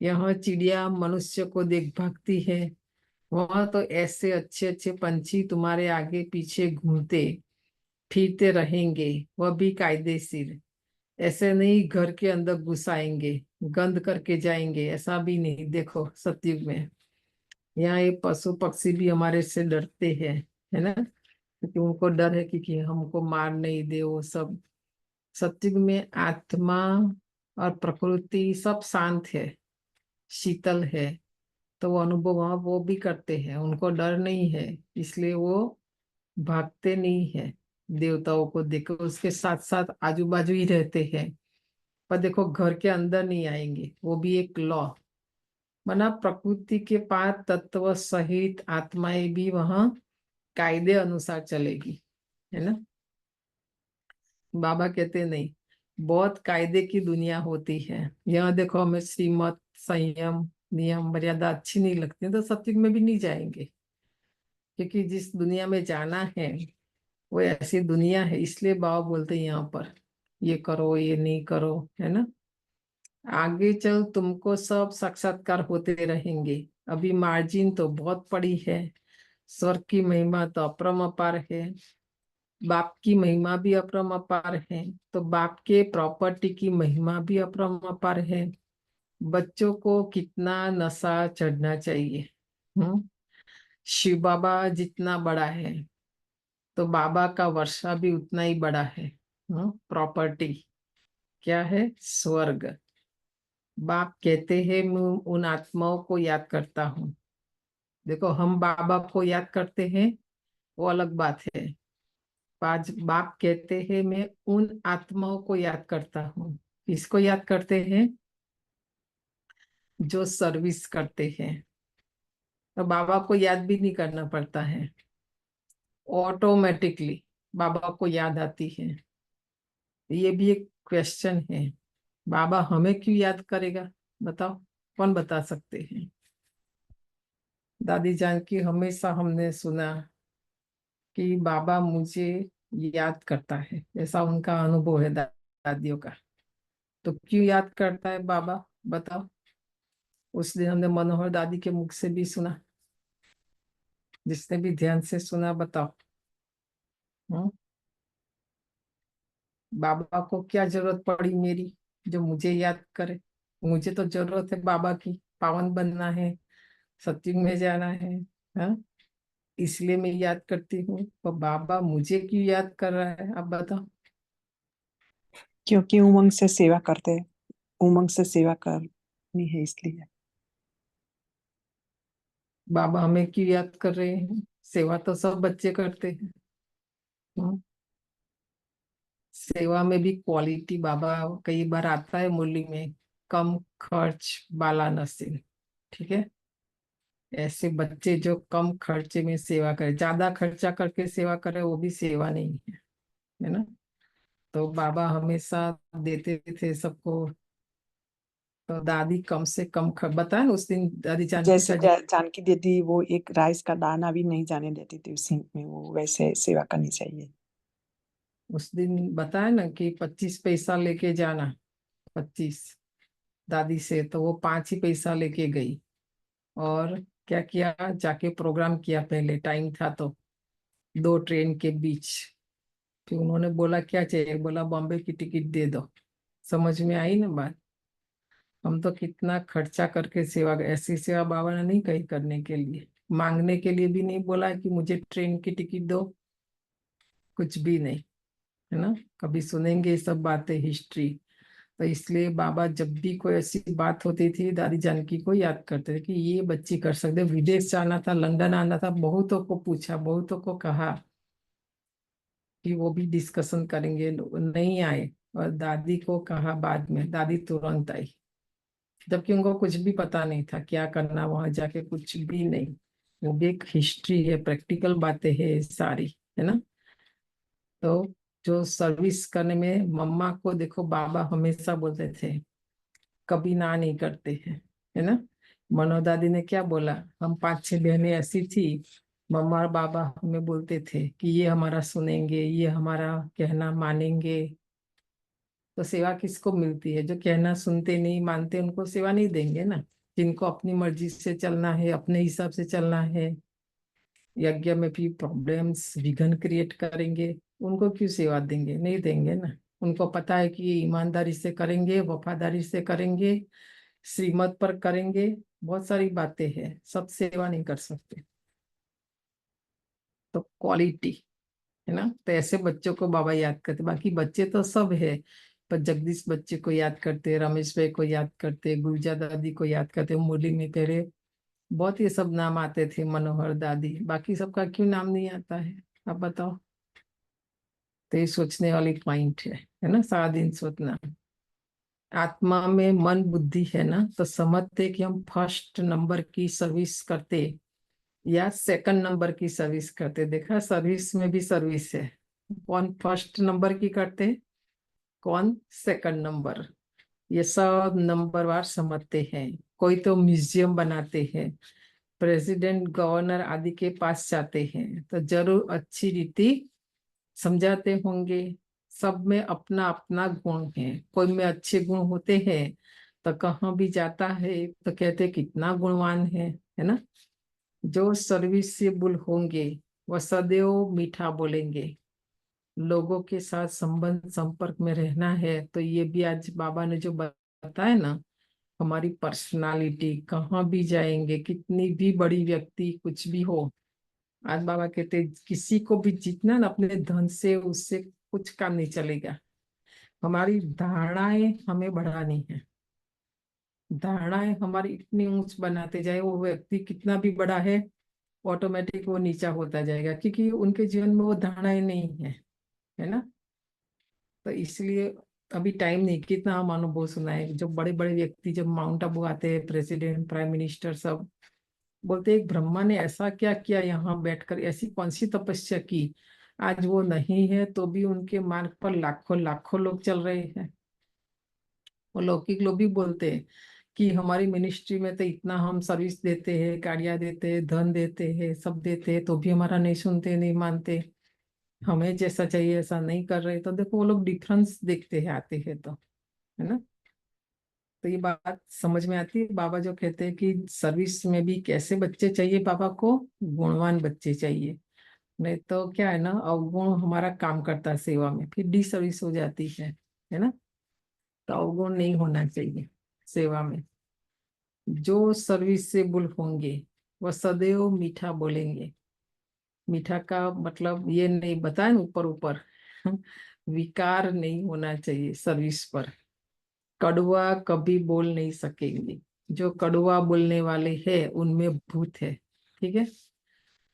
यहाँ चिड़िया मनुष्य को देख भागती है, वहां तो ऐसे अच्छे अच्छे पंछी तुम्हारे आगे पीछे घूमते फिरते रहेंगे, वह भी कायदेशीर। ऐसे नहीं घर के अंदर घुसाएंगे, गंद करके जाएंगे, ऐसा भी नहीं। देखो सतयुग में यहाँ ये पशु पक्षी भी हमारे से डरते हैं, है ना, क्योंकि उनको डर है कि हमको मार नहीं दे वो सब। सतयुग में आत्मा और प्रकृति सब शांत है, शीतल है। तो वो अनुभव वहाँ वो भी करते हैं, उनको डर नहीं है, इसलिए वो भागते नहीं है। देवताओं को देखो, उसके साथ साथ आजू बाजू ही रहते हैं। पर देखो घर के अंदर नहीं आएंगे, वो भी एक लॉ बना। प्रकृति के पांच तत्व सहित आत्माएं भी वहां कायदे अनुसार चलेगी, है ना। बाबा कहते नहीं, बहुत कायदे की दुनिया होती है। यहाँ देखो हमें श्रीमत, संयम, नियम, मर्यादा अच्छी नहीं लगती तो सत्युग में भी नहीं जाएंगे, क्योंकि जिस दुनिया में जाना है वो ऐसी दुनिया है, इसलिए बाबा बोलते हैं यहाँ पर ये करो ये नहीं करो, है ना। आगे चल तुमको सब साक्षात्कार होते रहेंगे। अभी मार्जिन तो बहुत पड़ी है। स्वर्ग की महिमा तो अपरंपार है, बाप की महिमा भी अपरंपार है, तो बाप के प्रॉपर्टी की महिमा भी अपरंपार है। बच्चों को कितना नशा चढ़ना चाहिए। हम्म। शिव बाबा जितना बड़ा है तो बाबा का वर्षा भी उतना ही बड़ा है। प्रॉपर्टी क्या है? स्वर्ग। बाप कहते हैं मैं उन आत्माओं को याद करता हूँ। देखो हम बाबा को याद करते हैं वो अलग बात है। आज बाप कहते हैं मैं उन आत्माओं को याद करता हूँ। किसको याद करते हैं? जो सर्विस करते हैं। तो बाबा को याद भी नहीं करना पड़ता है, ऑटोमेटिकली बाबा को याद आती है। ये भी एक क्वेश्चन है, बाबा हमें क्यों याद करेगा? बताओ, कौन बता सकते हैं? दादी जान की हमेशा हमने सुना कि बाबा मुझे याद करता है, ऐसा उनका अनुभव है दादियों का। तो क्यों याद करता है बाबा? बताओ। उस दिन हमने मनोहर दादी के मुख से भी सुना, जिसने भी ध्यान से सुना बताओ। हम्म। बाबा को क्या जरूरत पड़ी मेरी जो मुझे याद करे? मुझे तो जरूरत है बाबा की, पावन बनना है, सत्युग में जाना है। हाँ, इसलिए मैं याद करती हूँ। तो बाबा मुझे क्यों याद कर रहा है आप बताओ। क्योंकि उमंग से सेवा करते हैं, उमंग से सेवा करनी है इसलिए। बाबा हमें क्यों याद कर रहे हैं? सेवा तो सब बच्चे करते हैं। हम्म। सेवा में भी क्वालिटी बाबा कई बार आता है मुरली में, कम खर्च बाला नसीब। ठीक है, ऐसे बच्चे जो कम खर्चे में सेवा करे, ज्यादा खर्चा करके सेवा करे वो भी सेवा नहीं है, है ना। तो बाबा हमेशा देते थे सबको। तो दादी कम से कम बताए ना उस दिन दादी जानकी जैसे का जी, जानकी दीदी वो एक राइस का दाना भी नहीं जाने देती थी उस सिंक में, वो वैसे सेवा करनी चाहिए। उस दिन बताया ना कि 25 पैसा लेके जाना, 25 दादी से, तो वो 5 ही पैसा लेके गई। और क्या किया, जाके प्रोग्राम किया, पहले टाइम था तो 2 ट्रेन के बीच। फिर उन्होंने बोला क्या चाहिए, बोला बॉम्बे की टिकट दे दो। समझ में आई ना बात। हम तो कितना खर्चा करके सेवा, ऐसी सेवा बाबा ने नहीं कही करने के लिए, मांगने के लिए भी नहीं बोला कि मुझे ट्रेन की टिकट दो, कुछ भी नहीं, है ना। कभी सुनेंगे ये सब बातें हिस्ट्री। तो इसलिए बाबा जब भी कोई ऐसी बात होती थी दादी जानकी को याद करते थे कि ये बच्ची कर सकते। विदेश जाना था, लंदन आना था, बहुतों को पूछा, बहुतों को कहा कि वो भी डिस्कशन करेंगे, नहीं आए। और दादी को कहा बाद में, दादी तुरंत आई, जबकि उनको कुछ भी पता नहीं था क्या करना वहां जाके, कुछ भी नहीं। वो भी एक हिस्ट्री है, प्रैक्टिकल बातें है सारी, है ना। तो जो सर्विस करने में मम्मा को देखो बाबा हमेशा बोलते थे, कभी ना नहीं करते हैं, है ना। मनो दादी ने क्या बोला, हम 5-6 बहनें ऐसी थी, मम्मा और बाबा हमें बोलते थे कि ये हमारा सुनेंगे, ये हमारा कहना मानेंगे। तो सेवा किसको मिलती है? जो कहना सुनते नहीं मानते उनको सेवा नहीं देंगे ना। जिनको अपनी मर्जी से चलना है, अपने हिसाब से चलना है, यज्ञ में भी प्रॉब्लम्स विघन क्रिएट करेंगे, उनको क्यों सेवा देंगे? नहीं देंगे ना। उनको पता है कि ये ईमानदारी से करेंगे, वफादारी से करेंगे, श्रीमत पर करेंगे, बहुत सारी बातें हैं, सब सेवा नहीं कर सकते। तो क्वालिटी, है ना। तो ऐसे बच्चों को बाबा याद करते, बाकी बच्चे तो सब है, पर जगदीश बच्चे को याद करते, रमेश भाई को याद करते, गुरजा दादी को याद करते। मुरली में पहले बहुत ये सब नाम आते थे, मनोहर दादी, बाकी सबका क्यों नाम नहीं आता है आप बताओ। तो ये सोचने वाली पॉइंट है ना, सारा दिन सोचना। आत्मा में मन बुद्धि है ना, तो समझते कि हम फर्स्ट नंबर की सर्विस करते या सेकंड नंबर की सर्विस करते। देखा, सर्विस में भी सर्विस है। कौन फर्स्ट नंबर की करते, कौन सेकंड नंबर, ये सब नंबरवार समझते हैं। कोई तो म्यूजियम बनाते हैं, प्रेसिडेंट गवर्नर आदि के पास जाते हैं, तो जरूर अच्छी रीति समझाते होंगे। सब में अपना अपना गुण है। कोई में अच्छे गुण होते हैं तो कहाँ भी जाता है तो कहते कितना गुणवान है ना। जो सर्विसेबल होंगे वह सदैव मीठा बोलेंगे। लोगों के साथ संबंध संपर्क में रहना है तो ये भी आज बाबा ने जो बताया ना, हमारी पर्सनालिटी, कहाँ भी जाएंगे, कितनी भी बड़ी व्यक्ति कुछ भी हो, आज बाबा कहते किसी को भी जीतना ना अपने धन से, उससे कुछ काम नहीं चलेगा। हमारी धारणाएं हमें बढ़ानी है। धारणाएं हमारी इतनी ऊंच बनाते जाए, वो व्यक्ति कितना भी बड़ा है ऑटोमेटिक वो नीचा होता जाएगा, क्योंकि उनके जीवन में वो धारणाएं नहीं है ना। तो इसलिए अभी टाइम नहीं, कितना हम अनुभव सुनाए। जो बड़े बड़े व्यक्ति जब माउंट आबू आते हैं, प्रेसिडेंट, प्राइम मिनिस्टर, सब बोलते एक ब्रह्मा ने ऐसा क्या किया यहाँ बैठकर, ऐसी कौन सी तपस्या की, आज वो नहीं है तो भी उनके मार्ग पर लाखों लाखों लोग चल रहे हैं। वो लौकिक लोग भी बोलते हैं कि हमारी मिनिस्ट्री में तो इतना हम सर्विस देते हैं, गाड़ियां देते हैं, धन देते हैं, सब देते हैं, तो भी हमारा नहीं सुनते, नहीं मानते, हमें जैसा चाहिए ऐसा नहीं कर रहे। तो देखो वो लोग डिफरेंस देखते हैं आते हैं तो, है ना। तो ये बात समझ में आती है। बाबा जो कहते हैं कि सर्विस में भी कैसे बच्चे चाहिए, बाबा को गुणवान बच्चे चाहिए। नहीं तो क्या है ना, अवगुण हमारा काम करता है सेवा में, फिर डी सर्विस हो जाती है ना। तो अवगुण नहीं होना चाहिए सेवा में। जो सर्विसेबल होंगे वह सदैव मीठा बोलेंगे। मीठा का मतलब ये नहीं बताए ऊपर ऊपर विकार नहीं होना चाहिए सर्विस पर। कड़वा कभी बोल नहीं सकेंगे। जो कड़वा बोलने वाले हैं उनमें भूत है, ठीक है।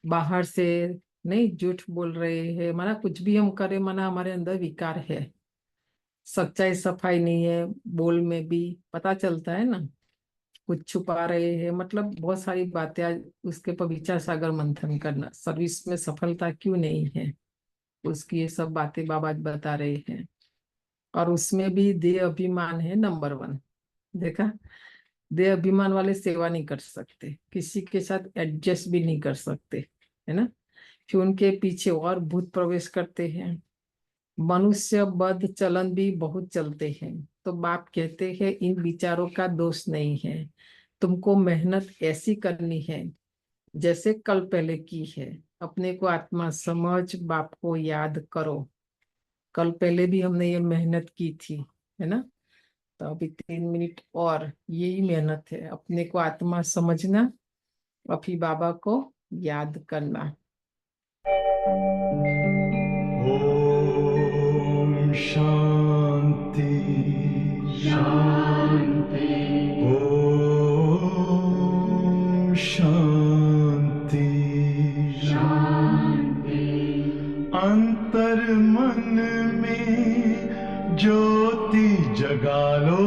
बाहर से नहीं झूठ बोल रहे हैं, माना कुछ भी हम करें, माना हमारे अंदर विकार है, सच्चाई सफाई नहीं है, बोल में भी पता चलता है ना, कुछ छुपा रहे हैं, मतलब बहुत सारी बातें। आज उसके पर विचार सागर मंथन करना, सर्विस में सफलता क्यों नहीं है, उसकी ये सब बातें बाबा बता रहे हैं। और उसमें भी देह अभिमान है नंबर 1। देखा, देह अभिमान वाले सेवा नहीं कर सकते, किसी के साथ एडजस्ट भी नहीं कर सकते, है ना। फिर उनके पीछे और भूत प्रवेश करते हैं। मनुष्य बद चलन भी बहुत चलते हैं। तो बाप कहते हैं इन विचारों का दोष नहीं है, तुमको मेहनत ऐसी करनी है जैसे कल पहले की है। अपने को आत्मा समझ, बाप को याद करो। कल पहले भी हमने ये मेहनत की थी, है ना। तो अभी 3 मिनट और यही मेहनत है, अपने को आत्मा समझना, अभी बाबा को याद करना। ओम शांति शांति। ओम शांति शांति। अंतर मन में ज्योति जगा लो,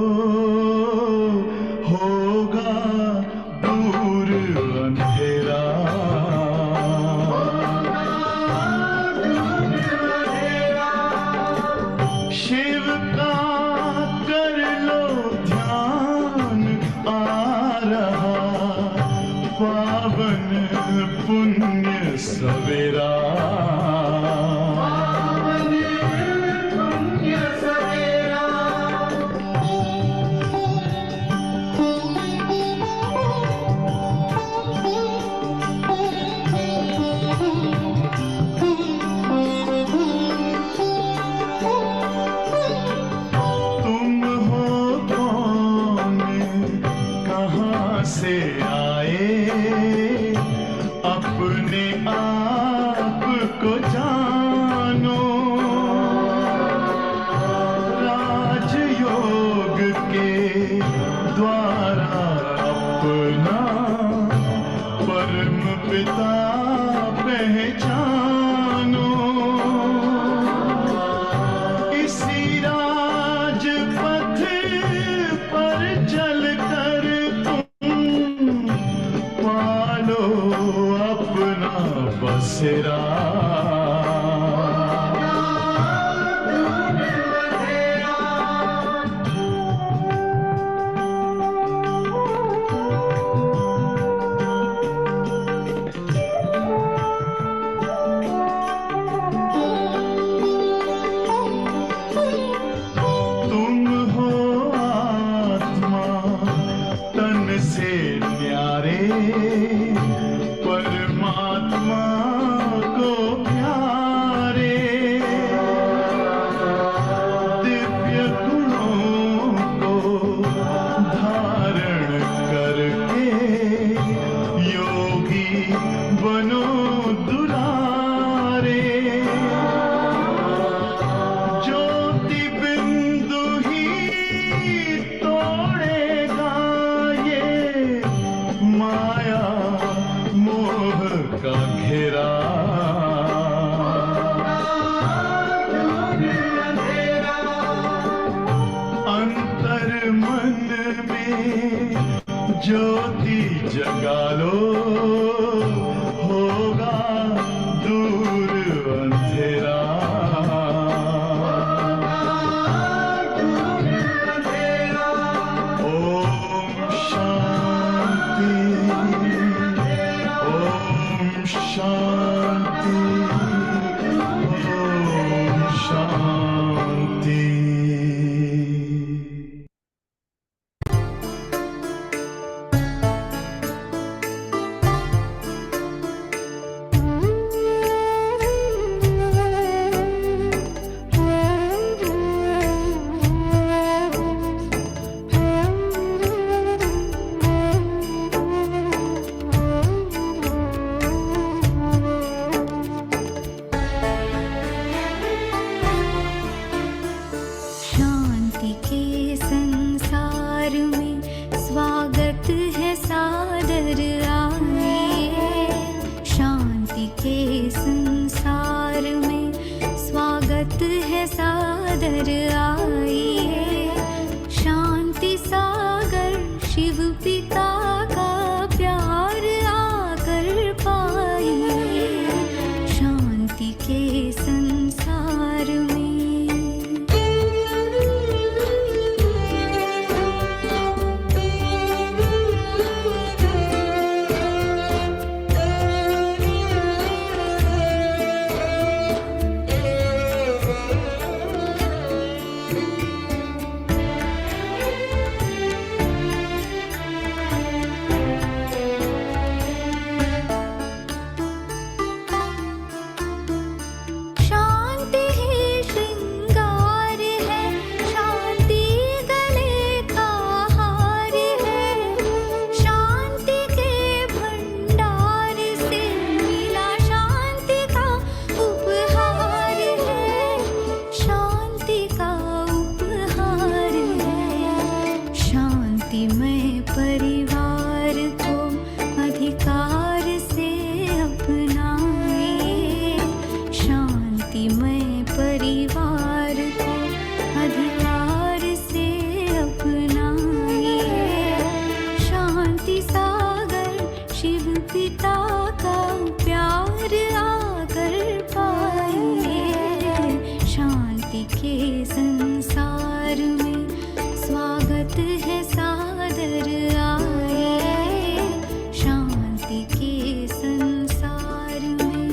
होगा दूर अंधेरा। शिव का कर लो ध्यान, आ रहा पावन पुण्य सवेरा। से आए अपने आप को जानो। राजयोग के द्वारा अपना परम पिता पहचानो। इसी राजपथ पर चलकर पालो अपना बसेरा। परमात्मा को प्यारे दिव्य गुणों को धारण करके योगी बनो दुलारे ज्योति बिंदु ही तोड़ेगा ये माया मोह का घेरा अंतर मन में ज्योति जगा लो होगा दूर अंधेरा ओम शांति ओम शांति ओम शांति। शांति के संसार में स्वागत है सादर आइए। शांति के संसार में स्वागत है सादर आइए। शांति सागर शिव पिता का प्यार आकर पाइए। शांति के संसार में शांति ही श्रृंगार है। शांति गले का हार है। शांति के भंडार से मिला शांति का उपहार है। शांति का उपहार है। शांतिमय परिवार को अधिकार से अपनाइए। शांतिमय परिवार को अधिकार से अपनाइए। शांति सागर शिव पिता का प्यार आकर पाइए। शांति के संसार में स्वागत है सादर आइए। शांति के संसार में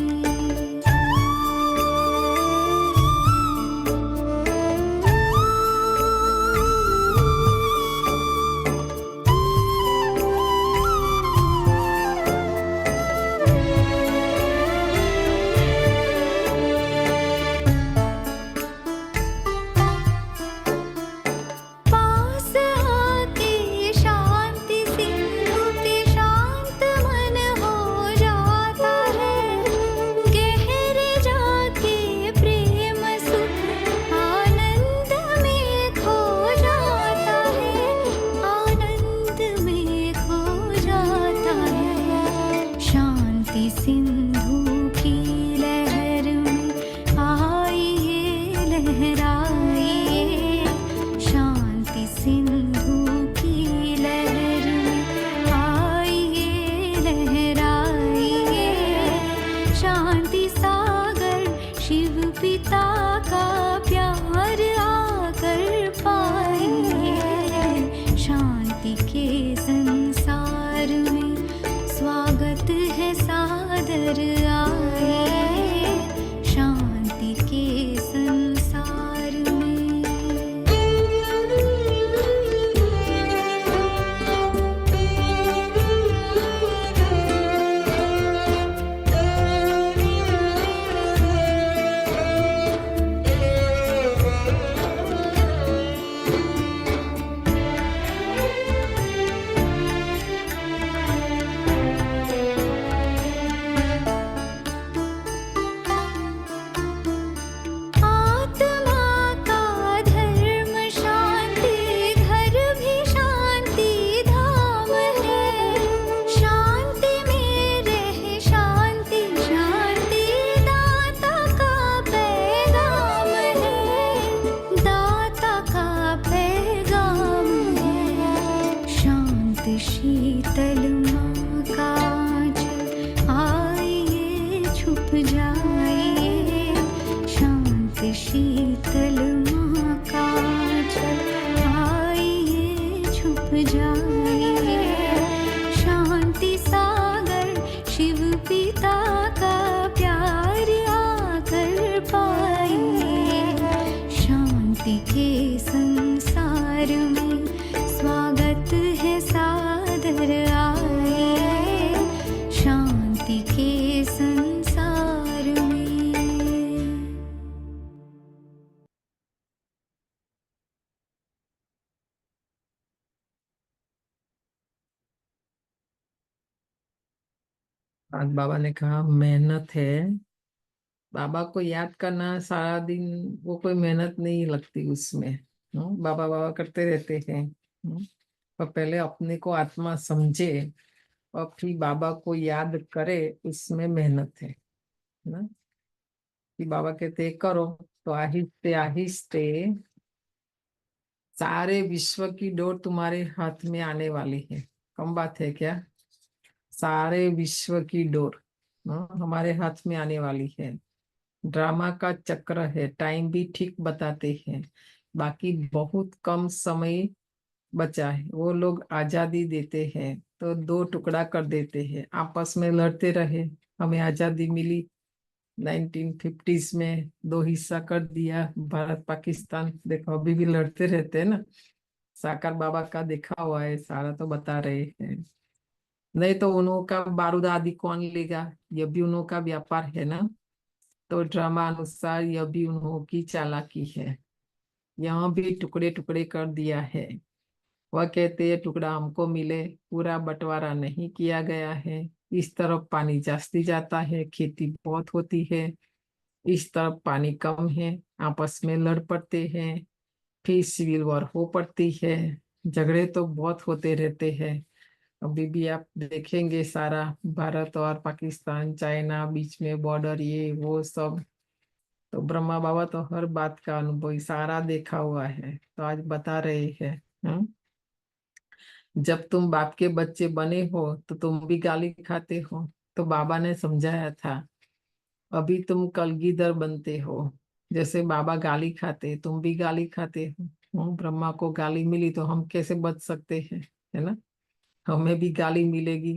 सागर शिव पिता का प्यार आकर पाए। शांति के संसार में स्वागत है सादर आए। शांति के संसार में। आज बाबा ने कहा मेहनत है। बाबा को याद करना सारा दिन, वो कोई मेहनत नहीं लगती उसमें। बाबा बाबा करते रहते हैं। पर पहले अपने को आत्मा समझे और फिर बाबा को याद करे, उसमें मेहनत है ना। कि बाबा कहते करो तो आहिस्ते आहिस्ते सारे विश्व की डोर तुम्हारे हाथ में आने वाली है। कम बात है क्या? सारे विश्व की डोर हमारे हाथ में आने वाली है। ड्रामा का चक्र है, टाइम भी ठीक बताते हैं। बाकी बहुत कम समय बचा है। वो लोग आजादी देते हैं तो दो टुकड़ा कर देते हैं, आपस में लड़ते रहे। हमें आजादी मिली 1950s में, दो हिस्सा कर दिया भारत पाकिस्तान। देखो अभी भी लड़ते रहते हैं ना। साकार बाबा का देखा हुआ है, सारा तो बता रहे हैं। नहीं तो उन्हों का बारूद आदि कौन लेगा? यह भी उन्हों का व्यापार है ना। तो ड्रामा अनुसार यह भी उन्हों की चालाकी है। यहाँ भी टुकड़े टुकड़े कर दिया है। वह कहते हैं टुकड़ा हमको मिले, पूरा बंटवारा नहीं किया गया है। इस तरफ पानी जास्ती जाता है, खेती बहुत होती है। इस तरफ पानी कम है, आपस में लड़ पड़ते हैं। फिर सिविल वॉर हो पड़ती है। झगड़े तो बहुत होते रहते हैं। अभी भी आप देखेंगे सारा भारत और पाकिस्तान, चाइना, बीच में बॉर्डर, ये वो सब। तो ब्रह्मा बाबा तो हर बात का अनुभव सारा देखा हुआ है, तो आज बता रहे हैं। जब तुम बाप के बच्चे बने हो तो तुम भी गाली खाते हो। तो बाबा ने समझाया था, अभी तुम कलगीधर बनते हो। जैसे बाबा गाली खाते, तुम भी गाली खाते हो। ब्रह्मा को गाली मिली तो हम कैसे बच सकते हैं, है ना। हमें भी गाली मिलेगी।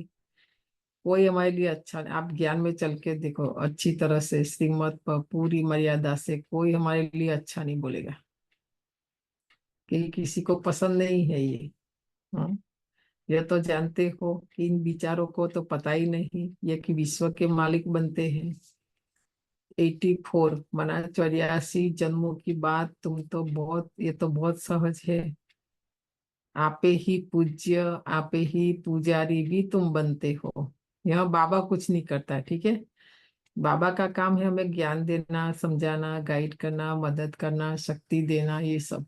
कोई हमारे लिए अच्छा नहीं। आप ज्ञान में चल के देखो, अच्छी तरह से श्रीमत पर पूरी मर्यादा से कोई हमारे लिए अच्छा नहीं बोलेगा। कि किसी को पसंद नहीं है ये। हाँ? ये तो जानते हो कि इन विचारों को तो पता ही नहीं ये कि विश्व के मालिक बनते हैं। 84 माना 84 जन्मों की बात। तुम तो बहुत, ये तो बहुत सहज है। आपे ही पूज्य, आपे ही पुजारी भी तुम बनते हो। यह बाबा कुछ नहीं करता, ठीक है। बाबा का काम है हमें ज्ञान देना, समझाना, गाइड करना, मदद करना, शक्ति देना, ये सब।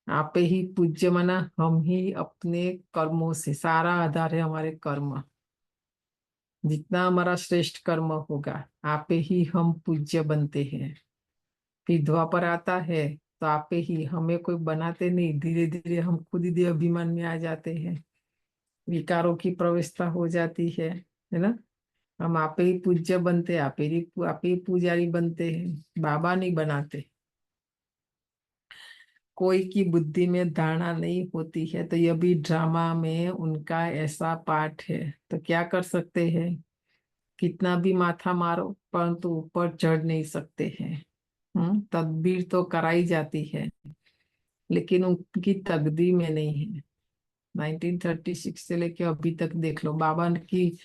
आपे ही पूज्य माना हम ही अपने कर्मों से, सारा आधार है हमारे कर्म। जितना हमारा श्रेष्ठ कर्म होगा, आपे ही हम पूज्य बनते हैं। फिर द्वापर आता है तो आपे ही, हमें कोई बनाते नहीं, धीरे धीरे हम खुद ही देह अभिमान में आ जाते हैं। विकारों की प्रवेशता हो जाती है ना। हम आपे ही पूज्य बनते, आपे ही पुजारी बनते हैं, बाबा नहीं बनाते। कोई की बुद्धि में धारणा नहीं होती है तो यह भी ड्रामा में उनका ऐसा पार्ट है। तो क्या कर सकते हैं? कितना भी माथा मारो परंतु ऊपर चढ़ नहीं सकते हैं। तदबीर तो कराई जाती है लेकिन उनकी तकदीर में नहीं है। 1936 से लेके अभी तक देख लो, बाबा की,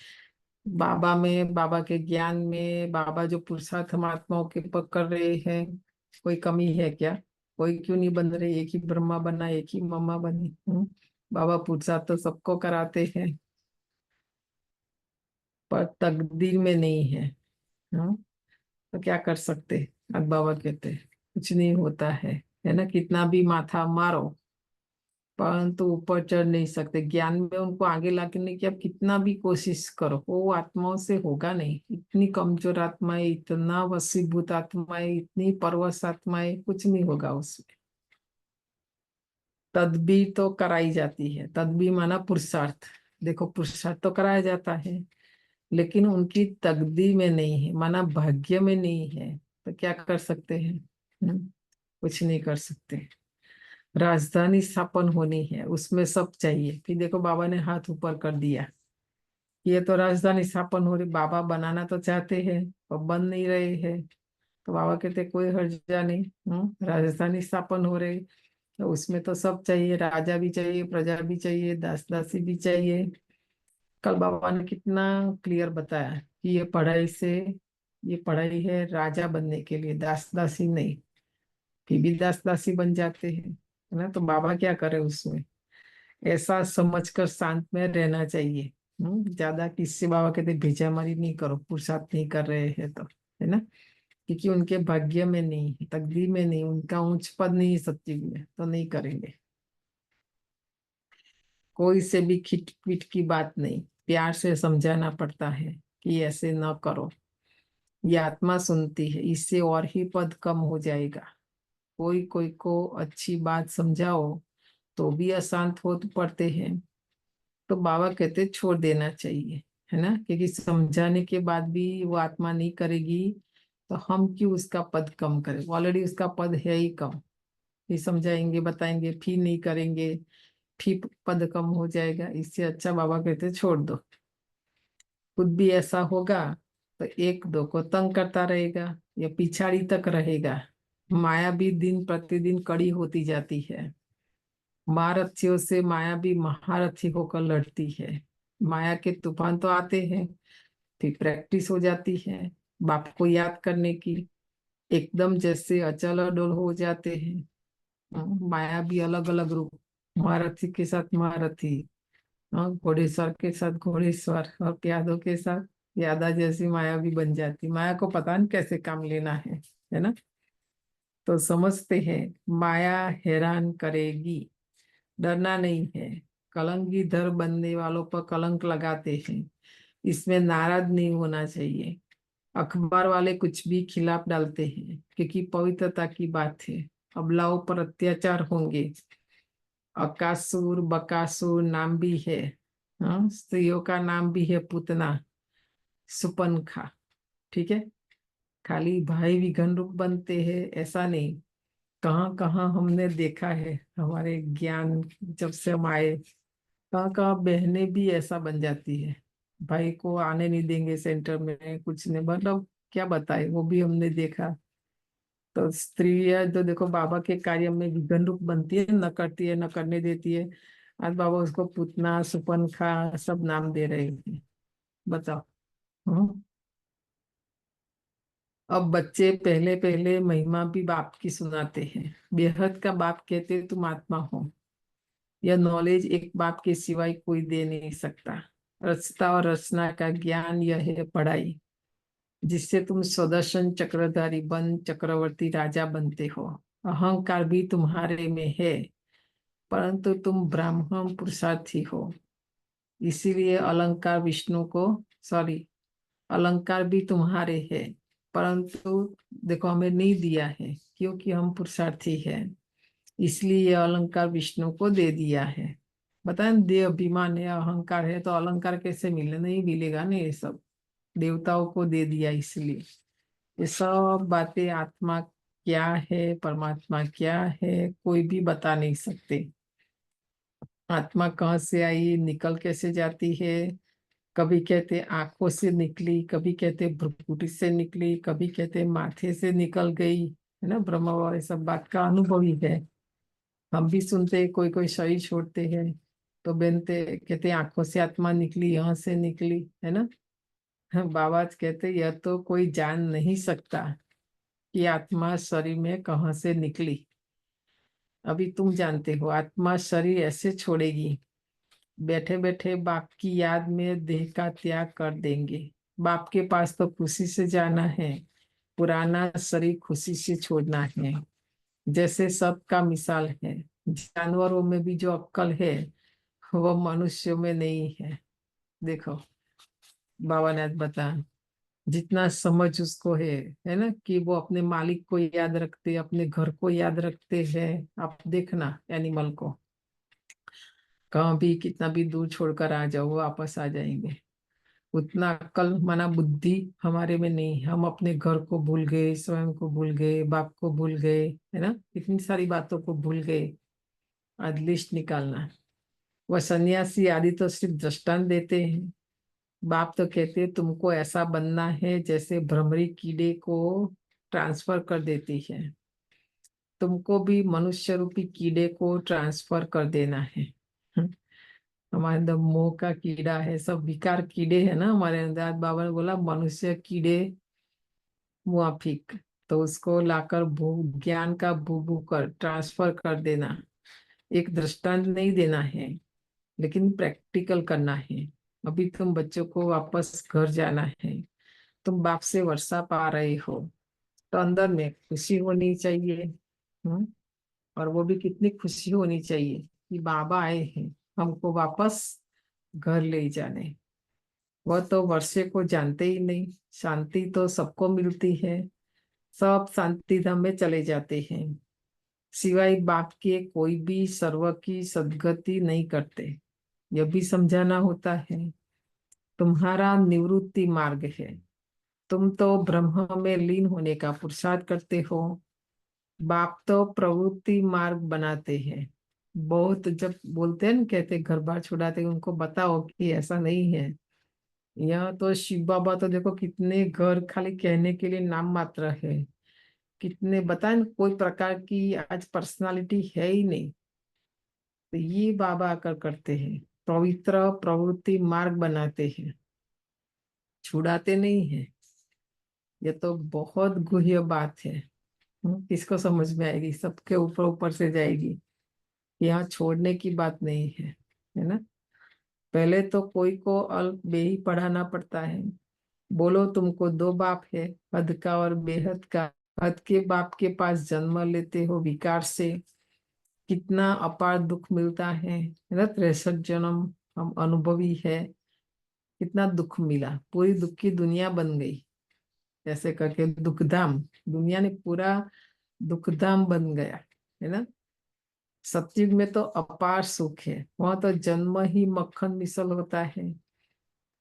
बाबा में, बाबा के ज्ञान में, बाबा जो पुरुषार्थ हम आत्माओं के ऊपर कर रहे हैं, कोई कमी है क्या? कोई क्यों नहीं बन रहे? एक ही ब्रह्मा बना, एक ही मम्मा बनी। बाबा पुरुषार्थ तो सबको कराते हैं पर तकदीर में नहीं है। हाँ, तो क्या कर सकते? अब बाबा कहते हैं कुछ नहीं होता है ना। कितना भी माथा मारो परंतु ऊपर चढ़ नहीं सकते। ज्ञान में उनको आगे लाने की आप कितना भी कोशिश करो, वो आत्माओं से होगा नहीं। इतनी कमजोर आत्माएं, इतना वसीभूत आत्माएं, इतनी परवश आत्माएं, कुछ नहीं होगा उसमें। तदबीर तो कराई जाती है। तदबीर माना पुरुषार्थ। देखो पुरुषार्थ तो कराया जाता है लेकिन उनकी तकदीर में नहीं है, माना भाग्य में नहीं है। तो क्या कर सकते हैं? कुछ नहीं कर सकते। राजधानी स्थापन होनी है, उसमें सब चाहिए। फिर देखो बाबा ने हाथ ऊपर कर दिया, ये तो राजधानी स्थापन हो रही, बाबा बनाना तो चाहते हैं और बन नहीं रहे हैं। तो बाबा कहते कोई हर्जा नहीं, राजधानी स्थापन हो रही, तो उसमें तो सब चाहिए, राजा भी चाहिए, प्रजा भी चाहिए, दास दासी भी चाहिए। कल बाबा ने कितना क्लियर बताया कि ये पढ़ाई है राजा बनने के लिए, दास दासी नहीं। फिर भी दास दासी बन जाते हैं, है ना। तो बाबा क्या करे उसमें, ऐसा समझकर शांत में रहना चाहिए। ज्यादा किससे, बाबा कहते भेजामारी नहीं करो, पुरुषार्थ नहीं कर रहे हैं तो, है ना। क्योंकि उनके भाग्य में नहीं, तकदीर में नहीं, उनका उच्च पद नहीं सत्युग में, तो नहीं करेंगे। कोई से भी खिट पिट की बात नहीं, प्यार से समझाना पड़ता है कि ऐसे न करो। ये आत्मा सुनती है, इससे और ही पद कम हो जाएगा। कोई कोई को अच्छी बात समझाओ तो भी अशांत हो पड़ते हैं, तो बाबा कहते छोड़ देना चाहिए, है ना। क्योंकि समझाने के बाद भी वो आत्मा नहीं करेगी, तो हम क्यों उसका पद कम करें, ऑलरेडी उसका पद है ही कम। फिर समझाएंगे बताएंगे फिर नहीं करेंगे, फिर पद कम हो जाएगा। इससे अच्छा बाबा कहते छोड़ दो। खुद भी ऐसा होगा तो एक दो को तंग करता रहेगा या पिछाड़ी तक रहेगा। माया भी दिन प्रतिदिन कड़ी होती जाती है। महारथियों से माया भी महारथी होकर लड़ती है। माया के तूफान तो आते हैं, फिर प्रैक्टिस हो जाती है बाप को याद करने की, एकदम जैसे अचल अडोल हो जाते हैं। माया भी अलग अलग रूप, महारथी के साथ महारथी, घोड़ेश्वर के साथ घोड़ेश्वर, और प्यादों के साथ यादा जैसी माया भी बन जाती। माया को पता नहीं कैसे काम लेना है ना। तो समझते हैं माया हैरान करेगी, डरना नहीं है। कलंकीधर बनने वालों पर कलंक लगाते हैं, इसमें नाराज नहीं होना चाहिए। अखबार वाले कुछ भी खिलाफ डालते हैं क्योंकि पवित्रता की बात है। अबलाओं पर अत्याचार होंगे। अकासुर बकासुर नाम भी है, हाँ, स्त्रियों का नाम भी है पूतना, सुपनखा। ठीक है, खाली भाई भी घन रूप बनते हैं ऐसा नहीं। कहाँ कहाँ हमने देखा है, हमारे ज्ञान जब से हम आए, कहाँ कहाँ बहनें भी ऐसा बन जाती है। भाई को आने नहीं देंगे सेंटर में, कुछ नहीं, मतलब क्या बताए, वो भी हमने देखा। तो स्त्रियां तो देखो बाबा के कार्य में विघन रूप बनती है, न करती है न करने देती है। आज बाबा उसको पुतना सुपनखा सब नाम दे रहे हैं, बताओ। हम्म। अब बच्चे पहले पहले महिमा भी बाप की सुनाते हैं। बेहद का बाप कहते तुम आत्मा हो। यह नॉलेज एक बाप के सिवाय कोई दे नहीं सकता। रचता और रचना का ज्ञान यह है पढ़ाई, जिससे तुम सुदर्शन चक्रधारी बन चक्रवर्ती राजा बनते हो। अहंकार भी तुम्हारे में है, परंतु तुम ब्राह्मण पुरुषार्थी हो। इसीलिए अलंकार विष्णु को, सॉरी, अलंकार भी तुम्हारे है, परंतु देखो हमें नहीं दिया है क्योंकि हम पुरुषार्थी हैं। इसलिए ये अलंकार विष्णु को दे दिया है। बताएं, देह अभिमान है, अहंकार है, तो अलंकार कैसे मिले, नहीं मिलेगा ना। ये सब देवताओं को दे दिया, इसलिए ये सब बातें आत्मा क्या है परमात्मा क्या है कोई भी बता नहीं सकते। आत्मा कहाँ से आई, निकल कैसे जाती है, कभी कहते आंखों से निकली, कभी कहते भ्रुकुटी से निकली, कभी कहते माथे से निकल गई, है ना। ब्रह्मा बाबा ये सब बात का अनुभवी है। हम भी सुनते हैं, कोई कोई शरीर छोड़ते हैं तो बनते कहते आंखों से आत्मा निकली, यहाँ से निकली, है ना। हाँ, बाबा कहते यह तो कोई जान नहीं सकता कि आत्मा शरीर में कहाँ से निकली। अभी तुम जानते हो आत्मा शरीर ऐसे छोड़ेगी, बैठे बैठे बाप की याद में देह का त्याग कर देंगे। बाप के पास तो खुशी से जाना है, पुराना शरीर खुशी से छोड़ना है। जैसे सबका मिसाल है, जानवरों में भी जो अक्कल है वह मनुष्यों में नहीं है। देखो बाबा ने आज बताया, जितना समझ उसको है ना, कि वो अपने मालिक को याद रखते, अपने घर को याद रखते हैं। आप देखना एनिमल को, कहाँ भी कितना भी दूर छोड़कर आ जाओ वो वापस आ जाएंगे। उतना अक्ल माना बुद्धि हमारे में नहीं। हम अपने घर को भूल गए, स्वयं को भूल गए, बाप को भूल गए, है ना, इतनी सारी बातों को भूल गए। आज लिस्ट निकालना। वह सन्यासी आदि तो सिर्फ दृष्टांत देते हैं, बाप तो कहते हैं तुमको ऐसा बनना है जैसे भ्रमरी कीड़े को ट्रांसफर कर देती है, तुमको भी मनुष्य रूपी कीड़े को ट्रांसफर कर देना है। हमारे अंदर मोह का कीड़ा है, सब विकार कीड़े है ना हमारे अंदर। आज बाबा ने बोला मनुष्य कीड़े मुआफिक, तो उसको लाकर भू ज्ञान का भू कर ट्रांसफर कर देना। एक दृष्टांत नहीं देना है, लेकिन प्रैक्टिकल करना है। अभी तुम बच्चों को वापस घर जाना है, तुम बाप से वर्षा पा रहे हो, तो अंदर में खुशी होनी चाहिए। और वो भी कितनी खुशी होनी चाहिए कि बाबा आए हैं हमको वापस घर ले जाने। वह तो वर्षे को जानते ही नहीं, शांति तो सबको मिलती है, सब शांति धाम में चले जाते हैं। सिवाय बाप के कोई भी सर्व की सदगति नहीं करते। यह भी समझाना होता है। तुम्हारा निवृत्ति मार्ग है, तुम तो ब्रह्म में लीन होने का पुरुषार्थ करते हो। बाप तो प्रवृत्ति मार्ग बनाते हैं। बहुत जब बोलते हैं ना, कहते घर बार छुड़ाते हैं, उनको बताओ कि ऐसा नहीं है। यह तो शिव बाबा तो देखो कितने घर खाली कहने के लिए नाम मात्र है, कितने बताए ना, कोई प्रकार की आज पर्सनालिटी है ही नहीं। तो ये बाबा आकर करते हैं, पवित्र प्रवृत्ति मार्ग बनाते हैं, छुड़ाते नहीं है। ये तो बहुत गुह्य बात है। किसको समझ में आएगी? सबके ऊपर ऊपर से जाएगी। यहाँ छोड़ने की बात नहीं है ना। पहले तो कोई को अल्प बेही पढ़ाना पड़ता है। बोलो तुमको दो बाप है, हद का और बेहद का। हद के बाप के पास जन्म लेते हो विकार से, कितना अपार दुख मिलता है ना। 63 जन्म हम अनुभवी है, कितना दुख मिला, पूरी दुख की दुनिया बन गई। ऐसे करके दुखधाम, दुनिया ने पूरा दुखधाम बन गया है ना। सतयुग में तो अपार सुख है, वहां तो जन्म ही मक्खन मिसल होता है,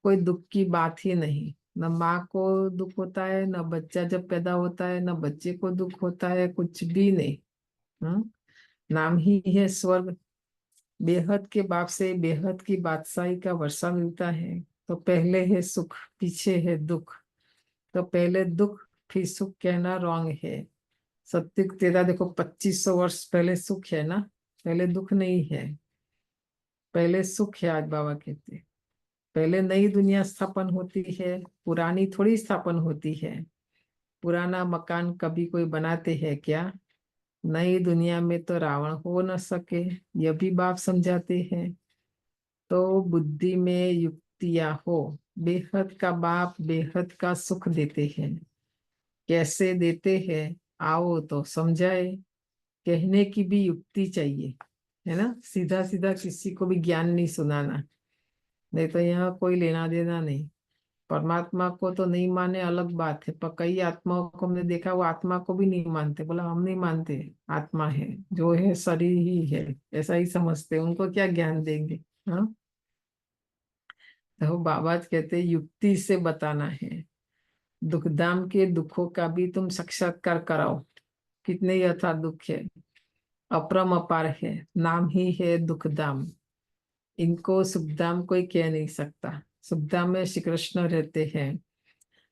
कोई दुख की बात ही नहीं। न माँ को दुख होता है, न बच्चा जब पैदा होता है, न बच्चे को दुख होता है, कुछ भी नहीं। नाम ही है स्वर्ग। बेहद के बाप से बेहद की बादशाही का वर्षा मिलता है। तो पहले है सुख, पीछे है दुख। तो पहले दुख फिर सुख कहना रॉन्ग है। सत्युग तेरा देखो 2500 वर्ष पहले सुख है ना, पहले दुख नहीं है। पहले सुख है, आज बाबा कहते। पहले नई दुनिया स्थापन होती है, पुरानी थोड़ी स्थापन होती है। पुराना मकान कभी कोई बनाते हैं क्या? नई दुनिया में तो रावण हो न सके, यह भी बाप समझाते हैं। तो बुद्धि में युक्तियां हो। बेहद का बाप बेहद का सुख देते हैं। कैसे देते हैं आओ तो समझाए। कहने की भी युक्ति चाहिए, है ना। सीधा सीधा किसी को भी ज्ञान नहीं सुनाना, नहीं तो यहाँ कोई लेना देना नहीं। परमात्मा को तो नहीं माने अलग बात है, पर कई आत्माओं को हमने देखा वो आत्मा को भी नहीं मानते। बोला हम नहीं मानते, आत्मा है जो है शरीर ही है, ऐसा ही समझते, उनको क्या ज्ञान देंगे। हाँ, तो बाबा कहते युक्ति से बताना है। दुखधाम के दुखों का भी तुम साक्षात्कार कराओ। कितने यथा दुख है, अपरम अपार है, नाम ही है दुखधाम। इनको सुखधाम कोई कह नहीं सकता। सुखधाम में श्री कृष्ण रहते हैं,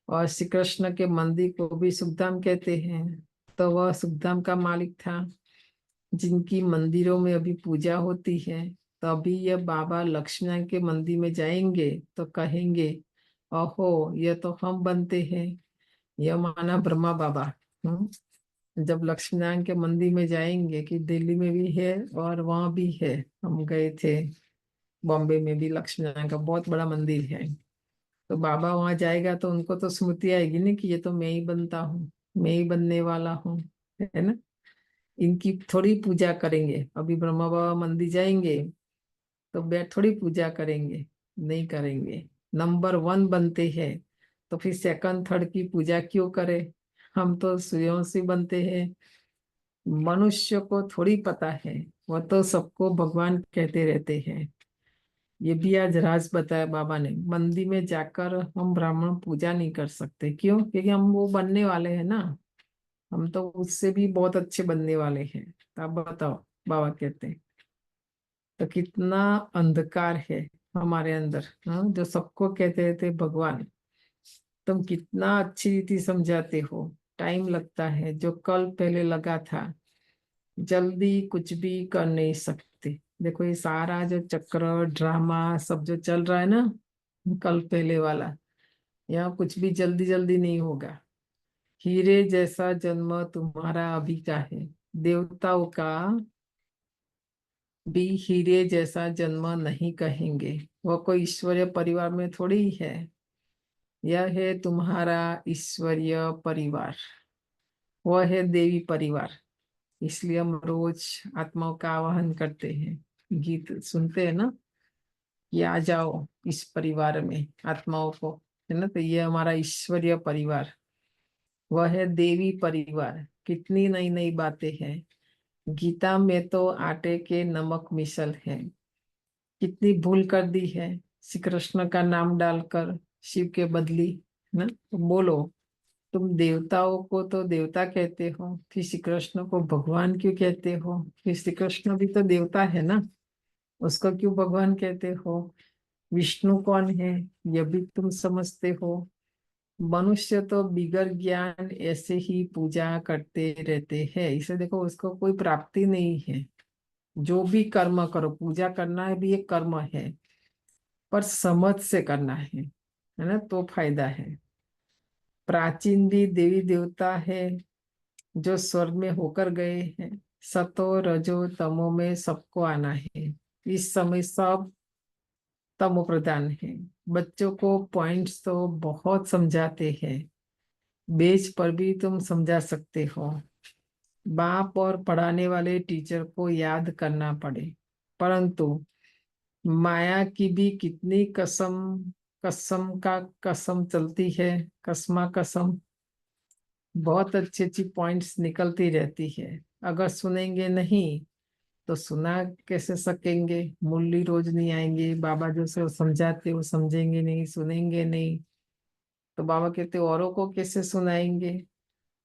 और श्री कृष्ण के मंदिर को भी सुखधाम कहते हैं। तो वह सुखधाम का मालिक था, जिनकी मंदिरों में अभी पूजा होती है। तो अभी यह बाबा लक्ष्मण के मंदिर में जाएंगे तो कहेंगे ओहो ये तो हम बनते हैं। यह माना ब्रह्मा बाबा। जब लक्ष्मीनारायण के मंदिर में जाएंगे, कि दिल्ली में भी है और वहां भी है, हम गए थे बॉम्बे में भी लक्ष्मीनारायण का बहुत बड़ा मंदिर है। तो बाबा वहां जाएगा तो उनको तो स्मृति आएगी ना कि ये तो मैं ही बनता हूँ, मैं ही बनने वाला हूँ, है ना। इनकी थोड़ी पूजा करेंगे। अभी ब्रह्मा बाबा मंदिर जाएंगे तो बैठ थोड़ी पूजा करेंगे, नहीं करेंगे। नंबर 1 बनते हैं तो फिर सेकंड थर्ड की पूजा क्यों करे? हम तो स्वयं से बनते हैं। मनुष्य को थोड़ी पता है, वह तो सबको भगवान कहते रहते हैं। ये भी आज राज बताया बाबा ने। मंदिर में जाकर हम ब्राह्मण पूजा नहीं कर सकते, क्यों? क्योंकि हम वो बनने वाले हैं ना, हम तो उससे भी बहुत अच्छे बनने वाले हैं। तो आप बताओ, बाबा कहते हैं। तो कितना अंधकार है, हमारे अंदर, हाँ, जो सबको कहते थे भगवान। तुम कितना अच्छी रीति समझाते हो, टाइम लगता है, जो कल पहले लगा था जल्दी कुछ भी कर नहीं सकते। देखो ये सारा जो चक्र ड्रामा सब जो चल रहा है ना, कल पहले वाला, यहाँ कुछ भी जल्दी जल्दी नहीं होगा। हीरे जैसा जन्म तुम्हारा अभी का है, देवताओं का भी हीरे जैसा जन्म नहीं कहेंगे। वह कोई ईश्वरीय परिवार में थोड़ी ही है। यह है तुम्हारा ईश्वरीय परिवार, वह है देवी परिवार। इसलिए हम रोज आत्माओं का आवाहन करते हैं, गीत सुनते हैं ना, कि आ जाओ इस परिवार में आत्माओं को, है ना। तो ये हमारा ईश्वरीय परिवार, वह है देवी परिवार। कितनी नई नई बातें हैं गीता में, तो आटे के नमक मिसल है। कितनी भूल कर दी है श्री कृष्ण का नाम डालकर शिव के बदली, है ना। तो बोलो, तुम देवताओं को तो देवता कहते हो, फिर श्री कृष्ण को भगवान क्यों कहते हो? फिर श्री कृष्ण भी तो देवता है ना, उसको क्यों भगवान कहते हो? विष्णु कौन है यह भी तुम समझते हो? मनुष्य तो बिगर ज्ञान ऐसे ही पूजा करते रहते हैं। इसे देखो, उसको कोई प्राप्ति नहीं है। जो भी कर्म करो, पूजा करना है भी एक कर्म है, पर समझ से करना है ना, तो फायदा है। प्राचीन भी देवी देवता है जो स्वर्ग में होकर गए हैं। सतो रजो तमो में सबको आना है। इस समय सब तमो प्रधान है। बच्चों को पॉइंट्स तो बहुत समझाते हैं, बेच पर भी तुम समझा सकते हो। बाप और पढ़ाने वाले टीचर को याद करना पड़े, परंतु माया की भी कितनी कसम कसम का कसम चलती है, कसमा कसम। बहुत अच्छी अच्छी पॉइंट्स निकलती रहती है। अगर सुनेंगे नहीं तो सुना कैसे सकेंगे? मुरली रोज नहीं आएंगे, बाबा जो से समझाते वो समझेंगे नहीं, सुनेंगे नहीं, तो बाबा कहते औरों को कैसे सुनाएंगे?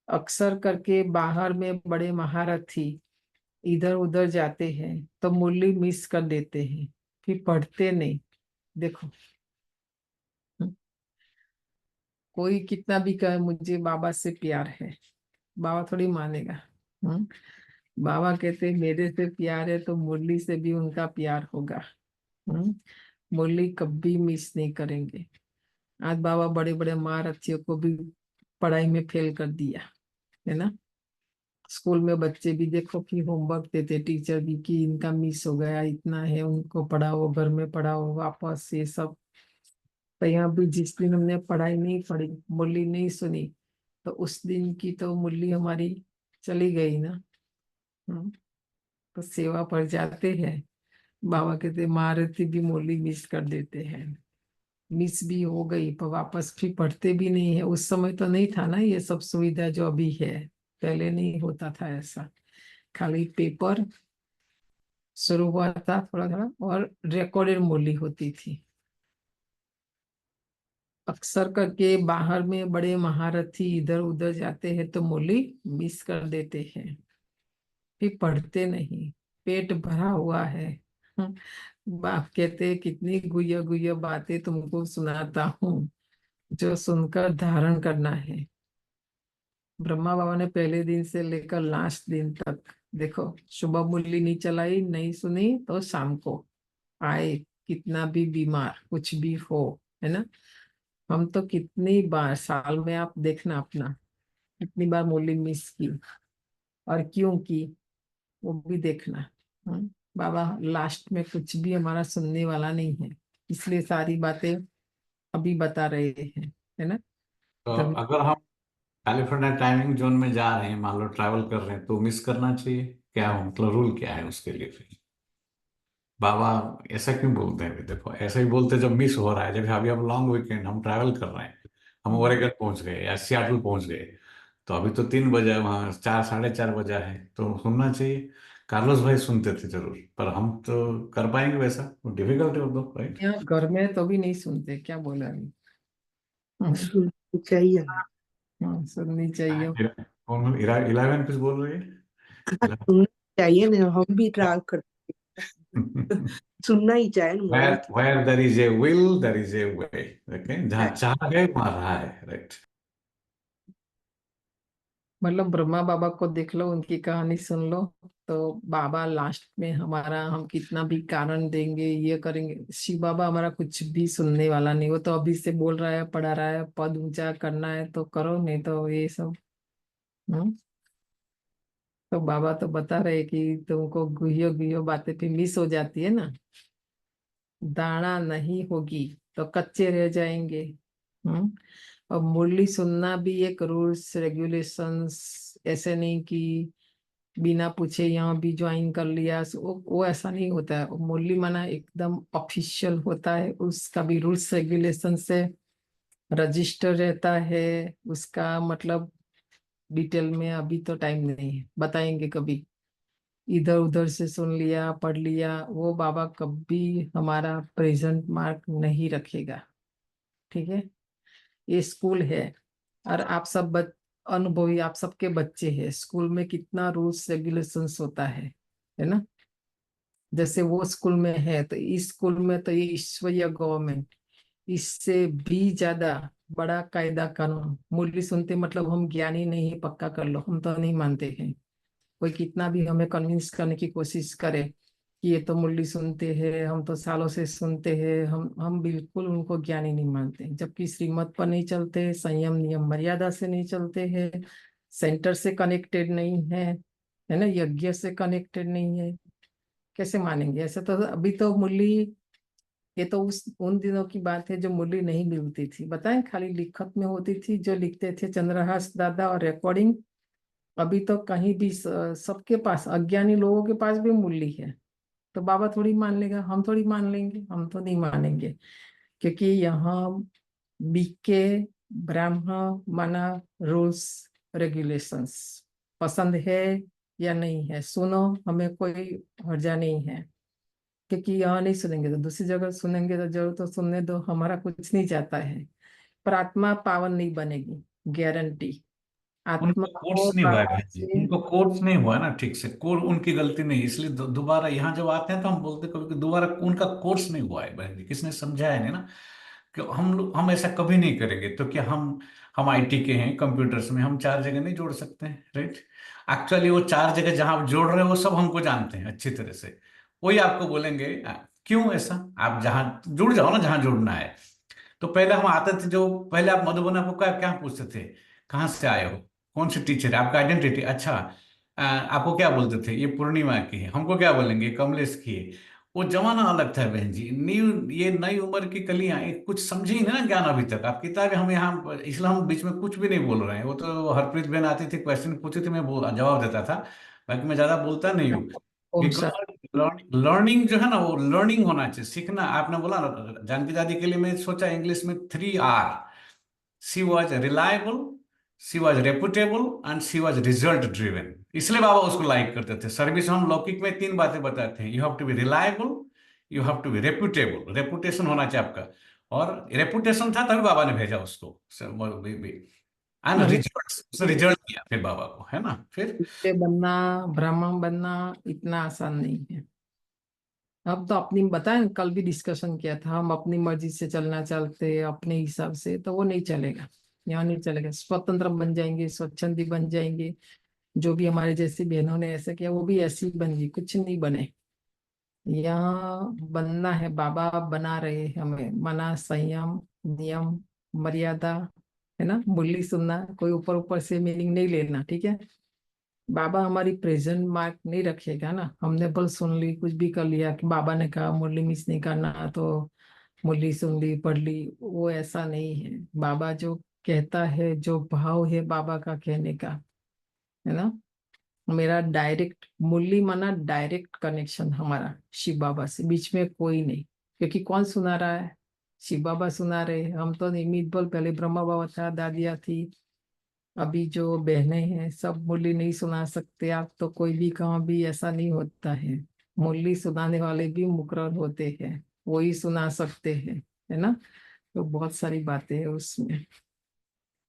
अक्सर करके बाहर में बड़े महारथी इधर उधर जाते हैं तो मुरली मिस कर देते हैं, फिर पढ़ते नहीं। देखो, कोई कितना भी कहे मुझे बाबा से प्यार है, बाबा थोड़ी मानेगा। हम्म बाबा कहते मेरे से प्यार है तो मुरली से भी उनका प्यार होगा। हम्म मुरली कभी मिस नहीं करेंगे। आज बाबा बड़े बड़े महारथियों को भी पढ़ाई में फेल कर दिया, है ना। स्कूल में बच्चे भी देखो कि होमवर्क देते टीचर भी कि इनका मिस हो गया, इतना है, उनको पढ़ाओ, घर में पढ़ाओ वापस, ये सब। तो यहाँ भी जिस दिन हमने पढ़ाई नहीं पढ़ी, मुरली नहीं सुनी, तो उस दिन की तो मुरली हमारी चली गई ना। हम्म, तो सेवा पर जाते हैं, बाबा कहते महारथी भी मुरली मिस कर देते हैं। मिस भी हो गई पर वापस भी पढ़ते भी नहीं है। उस समय तो नहीं था ना ये सब सुविधा जो अभी है, पहले नहीं होता था ऐसा। खाली पेपर शुरू हुआ था थोड़ा थोड़ा, और रिकॉर्डेड मुरली होती थी। अक्सर करके बाहर में बड़े महारथी इधर उधर जाते हैं तो मुरली मिस कर देते हैं, फिर पढ़ते नहीं। पेट भरा हुआ है। बाप कहते कितनी गुह्य गुह्य बातें तुमको सुनाता हूँ, जो सुनकर धारण करना है। ब्रह्मा बाबा ने पहले दिन से लेकर लास्ट दिन तक देखो, सुबह मुरली नहीं चलाई, नहीं सुनी, तो शाम को आए, कितना भी बीमार कुछ भी हो, है ना। हम तो कितनी बार साल में आप देखना अपना, कितनी बार मुरली मिस की और क्यों की, वो भी देखना। बाबा लास्ट में कुछ भी हमारा सुनने वाला नहीं है, इसलिए सारी बातें अभी बता रहे हैं, है ना। तो तो अगर हम कैलिफोर्निया टाइमिंग जोन में जा रहे हैं, मान लो ट्रैवल कर रहे हैं, तो मिस करना चाहिए क्या? मतलब रूल क्या है उसके लिए फिर? बाबा ऐसा क्यों बोलते हैं? देखो ऐसा ही बोलते जब मिस हो रहा है, जब अभी हम लॉन्ग वीकेंड हम ट्रैवल कर रहे हैं, हम ओरेगन पहुंच गए या सियाटल पहुंच गए, तो अभी तो 3 बजे है, वहाँ 4 साढ़े 4 बजा है, तो सुनना चाहिए। कार्लोस भाई सुनते थे जरूर, पर हम तो कर पाएंगे वैसा? डिफिकल्ट है वो, राइट? यहाँ घर में तो भी नहीं सुनते, क्या बोला अभी। सुननी चाहिए। सुननी चाहिए। कौन 11 कुछ बोल रही है? सुननी चाहिए ना, हम भी ट्राई करते हैं। सुनना ही चाहे ना मुरली। where there is a will, there is a way. Okay, जहाँ चाह है वहाँ रहा है, राइट। मतलब ब्रह्मा बाबा को देख लो, उनकी कहानी सुन लो, तो बाबा लास्ट में हमारा, हम कितना भी कारण देंगे, ये करेंगे, शिव बाबा हमारा कुछ भी सुनने वाला नहीं। वो तो अभी से बोल रहा है, पढ़ा रहा है, पद ऊंचा करना है तो करो, नहीं तो ये सब। हम्म। तो बाबा तो बता रहे कि तुमको गुहियो गुहियो बातें भी मिस हो जाती है ना, दाना नहीं होगी तो कच्चे रह जाएंगे। हम्म। और मुरली सुनना भी एक रूल्स रेगुलेशंस, ऐसे नहीं कि बिना पूछे यहाँ भी ज्वाइन कर लिया, वो ऐसा नहीं होता है। मुरली माना एकदम ऑफिशियल होता है, उसका भी रूल्स रेगुलेशन से रजिस्टर रहता है। उसका मतलब डिटेल में अभी तो टाइम नहीं है, बताएंगे कभी। इधर उधर से सुन लिया, पढ़ लिया, वो बाबा कभी हमारा प्रेजेंट मार्क नहीं रखेगा। ठीक है, ये स्कूल है, और आप सब अनुभवी, आप सबके बच्चे हैं। स्कूल में कितना रूल्स रेगुलेशंस होता है ना। जैसे वो स्कूल में है, तो इस स्कूल में तो ये ईश्वरीय गवर्नमेंट, इससे भी ज्यादा बड़ा कायदा कानून। मुरली सुनते मतलब हम ज्ञानी नहीं है, पक्का कर लो, हम तो नहीं मानते हैं। कोई कितना भी हमें कन्विंस करने की कोशिश करे कि ये तो मुरली सुनते हैं, हम तो सालों से सुनते हैं, हम बिल्कुल उनको ज्ञानी नहीं मानते। जबकि श्रीमत पर नहीं चलते, संयम नियम मर्यादा से नहीं चलते हैं, सेंटर से कनेक्टेड नहीं है ना, यज्ञ से कनेक्टेड नहीं है, कैसे मानेंगे ऐसे? तो अभी तो मुरली, ये तो उन दिनों की बात है जो मुरली नहीं मिलती थी, बताएं, खाली लिखत में होती थी, जो लिखते थे चंद्रहास दादा, और रिकॉर्डिंग। अभी तो कहीं भी सबके पास, अज्ञानी लोगों के पास भी मुरली है। तो बाबा थोड़ी मान लेगा, हम थोड़ी मान लेंगे, हम तो नहीं मानेंगे। क्योंकि यहाँ बीके ब्राह्मण माना रूल्स रेगुलेशंस, पसंद है या नहीं है, सुनो, हमें कोई हर्जा नहीं है। क्योंकि यहाँ नहीं सुनेंगे तो दूसरी जगह सुनेंगे, तो जरूर तो सुनने दो, हमारा कुछ नहीं जाता है। पर आत्मा पावन नहीं बनेगी, गारंटी। आत्मा उनको को कोर्स नहीं हुआ है बाबा बहन जी, से, उनको कोर्स नहीं हुआ ना ठीक से, कोर उनकी गलती नहीं, इसलिए दोबारा यहाँ जब आते हैं तो हम बोलते कभी कि दोबारा उनका कोर्स नहीं हुआ है बहन जी, किसने समझाया नहीं ना कि हम ऐसा कभी नहीं करेंगे। तो क्या हम आईटी के हैं, कंप्यूटर्स में हम चार जगह नहीं जोड़ सकते हैं, राइट। एक्चुअली वो चार जगह जहां आप जोड़ रहे हो वो सब हमको जानते हैं अच्छी तरह से। वही आपको बोलेंगे क्यों ऐसा, आप जहां जुड़ जाओ ना जहां जुड़ना है। तो पहले हम आते थे, जो पहले आप मधुबन, आपको क्या क्या पूछते थे, कहाँ से आए हो, कौन सी टीचर है, आपका आइडेंटिटी, अच्छा आपको क्या बोलते थे, ये पूर्णिमा की है, हमको क्या बोलेंगे, कमलेश की है। वो जमाना अलग था बहन जी, न्यू ये नई उम्र की कलियां, ये कुछ समझी ही नहीं ना ज्ञान अभी तक। आप किताबें हम यहाँ, इसलिए हम बीच में कुछ भी नहीं बोल रहे हैं। वो तो हरप्रीत बहन आती थी, क्वेश्चन पूछती थी, मैं जवाब देता था, बाकी मैं ज्यादा बोलता नहीं हूँ। ओम शांति। बिकॉज लर्निंग जो है ना, वो लर्निंग होना चाहिए, सीखना। आपने बोला ना जानकी दादी के लिए, मैं सोचा इंग्लिश में 3 R, she was reliable, she was reputable and she was result driven. इसलिए बाबा उसको लाइक करते थे। सर्विस हम लौकिक में 3 बातें बताते हैं, you have to be reliable, you have to be reputable, reputation होना चाहिए आपका, और रेपुटेशन था तभी बाबा ने भेजा उसको, एंड अरे रिजल्ट, उसने रिजल्ट दिया फिर बाबा को, है ना। फिर ये बनना, ब्राह्मण बनना इतना आसान नहीं है। अब तो अपनी बताएं, कल भी डिस्कशन किया था, हम अपनी मर्जी से चलना चाहते अपने हिसाब से, तो वो नहीं चलेगा, यहाँ नहीं चलेगा। स्वतंत्र बन जाएंगे, स्वच्छंदी बन जाएंगे, जो भी हमारे जैसी बहनों ने ऐसा किया वो भी ऐसी बन गई, कुछ नहीं बने। यहाँ बनना है, बाबा बना रहे हैं हमें, मना, संयम, नियम, मर्यादा, है ना। मुरली सुनना, कोई ऊपर ऊपर से मीनिंग नहीं लेना, ठीक है। बाबा हमारी प्रेजेंट मार्क नहीं रखेगा ना। हमने बल सुन ली, कुछ भी कर लिया कि बाबा ने कहा मुरली मिस नहीं करना, तो मुरली सुन ली, पढ़ ली, वो ऐसा नहीं है। बाबा जो कहता है, जो भाव है बाबा का कहने का, है ना। मेरा डायरेक्ट मुरली माना डायरेक्ट कनेक्शन हमारा शिव बाबा से, बीच में कोई नहीं। क्योंकि कौन सुना रहा है? शिव बाबा सुना रहे हैं, हम तो निमित बल, पहले ब्रह्मा बाबा था, दादिया थी, अभी जो बहनें हैं सब मुरली नहीं सुना सकते आप, तो कोई भी कहाँ भी ऐसा नहीं होता है। मुरली सुनाने वाले भी मुकर्रर होते हैं, वही सुना सकते हैं, है ना। तो बहुत सारी बातें हैं उसमें।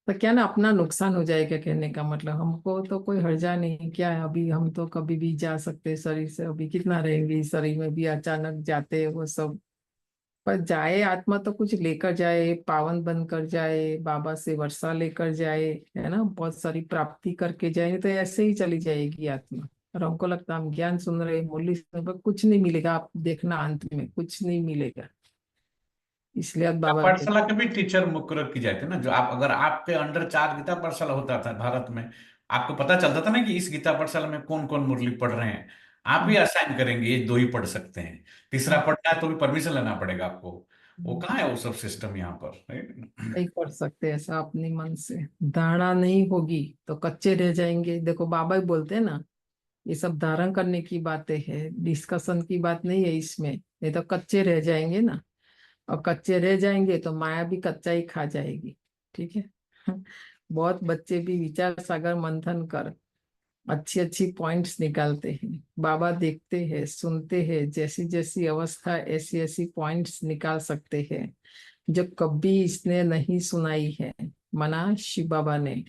तो क्या ना अपना नुकसान हो जाएगा, कहने का मतलब हमको तो कोई हर्जा नहीं, क्या है अभी हम तो कभी भी जा सकते हैं शरीर से, अभी कितना रहेंगे इस शरीर में भी, अचानक जाते हैं वो सब। पर जाए आत्मा तो कुछ लेकर जाए, पावन बनकर जाए, बाबा से वर्षा लेकर जाए, है ना, बहुत सारी प्राप्ति करके जाए, नहीं तो ऐसे ही चली जाएगी आत्मा। और हमको लगता है हम ज्ञान सुन रहे, मुरली सुन रहे, पर कुछ नहीं मिलेगा, आप देखना अंत में कुछ नहीं मिलेगा। इसलिए अब बाबा कहते पाठशाला के भी टीचर मुकर्रर की जाती है ना, जो आप अगर आपके अंडर 4 गीता पाठशाला होता था भारत में, आपको पता चलता था ना कि इस गीता पाठशाला में कौन कौन मुरली पढ़ रहे हैं, आप ही असाइन करेंगे ये 2 ही पढ़ सकते हैं, तीसरा पढ़ना है तो भी परमिशन लेना पड़ेगा आपको। वो कहाँ है वो सब सिस्टम यहाँ पर, right? नहीं कर सकते ऐसा अपने मन से। धारणा नहीं होगी तो कच्चे रह जाएंगे। देखो बाबा ही बोलते हैं ना, ये सब धारण करने की बातें है, डिस्कशन की बात नहीं है इसमें, नहीं तो कच्चे रह जाएंगे ना। और कच्चे रह जाएंगे तो माया भी कच्चा ही खा जाएगी। ठीक है। बहुत बच्चे भी विचार सागर मंथन कर अच्छी अच्छी पॉइंट्स निकालते हैं, बाबा देखते हैं सुनते हैं, जैसी जैसी अवस्था ऐसी ऐसी पॉइंट्स निकाल सकते हैं जो कभी इसने नहीं सुनाई है। मना शिव बाबा ने,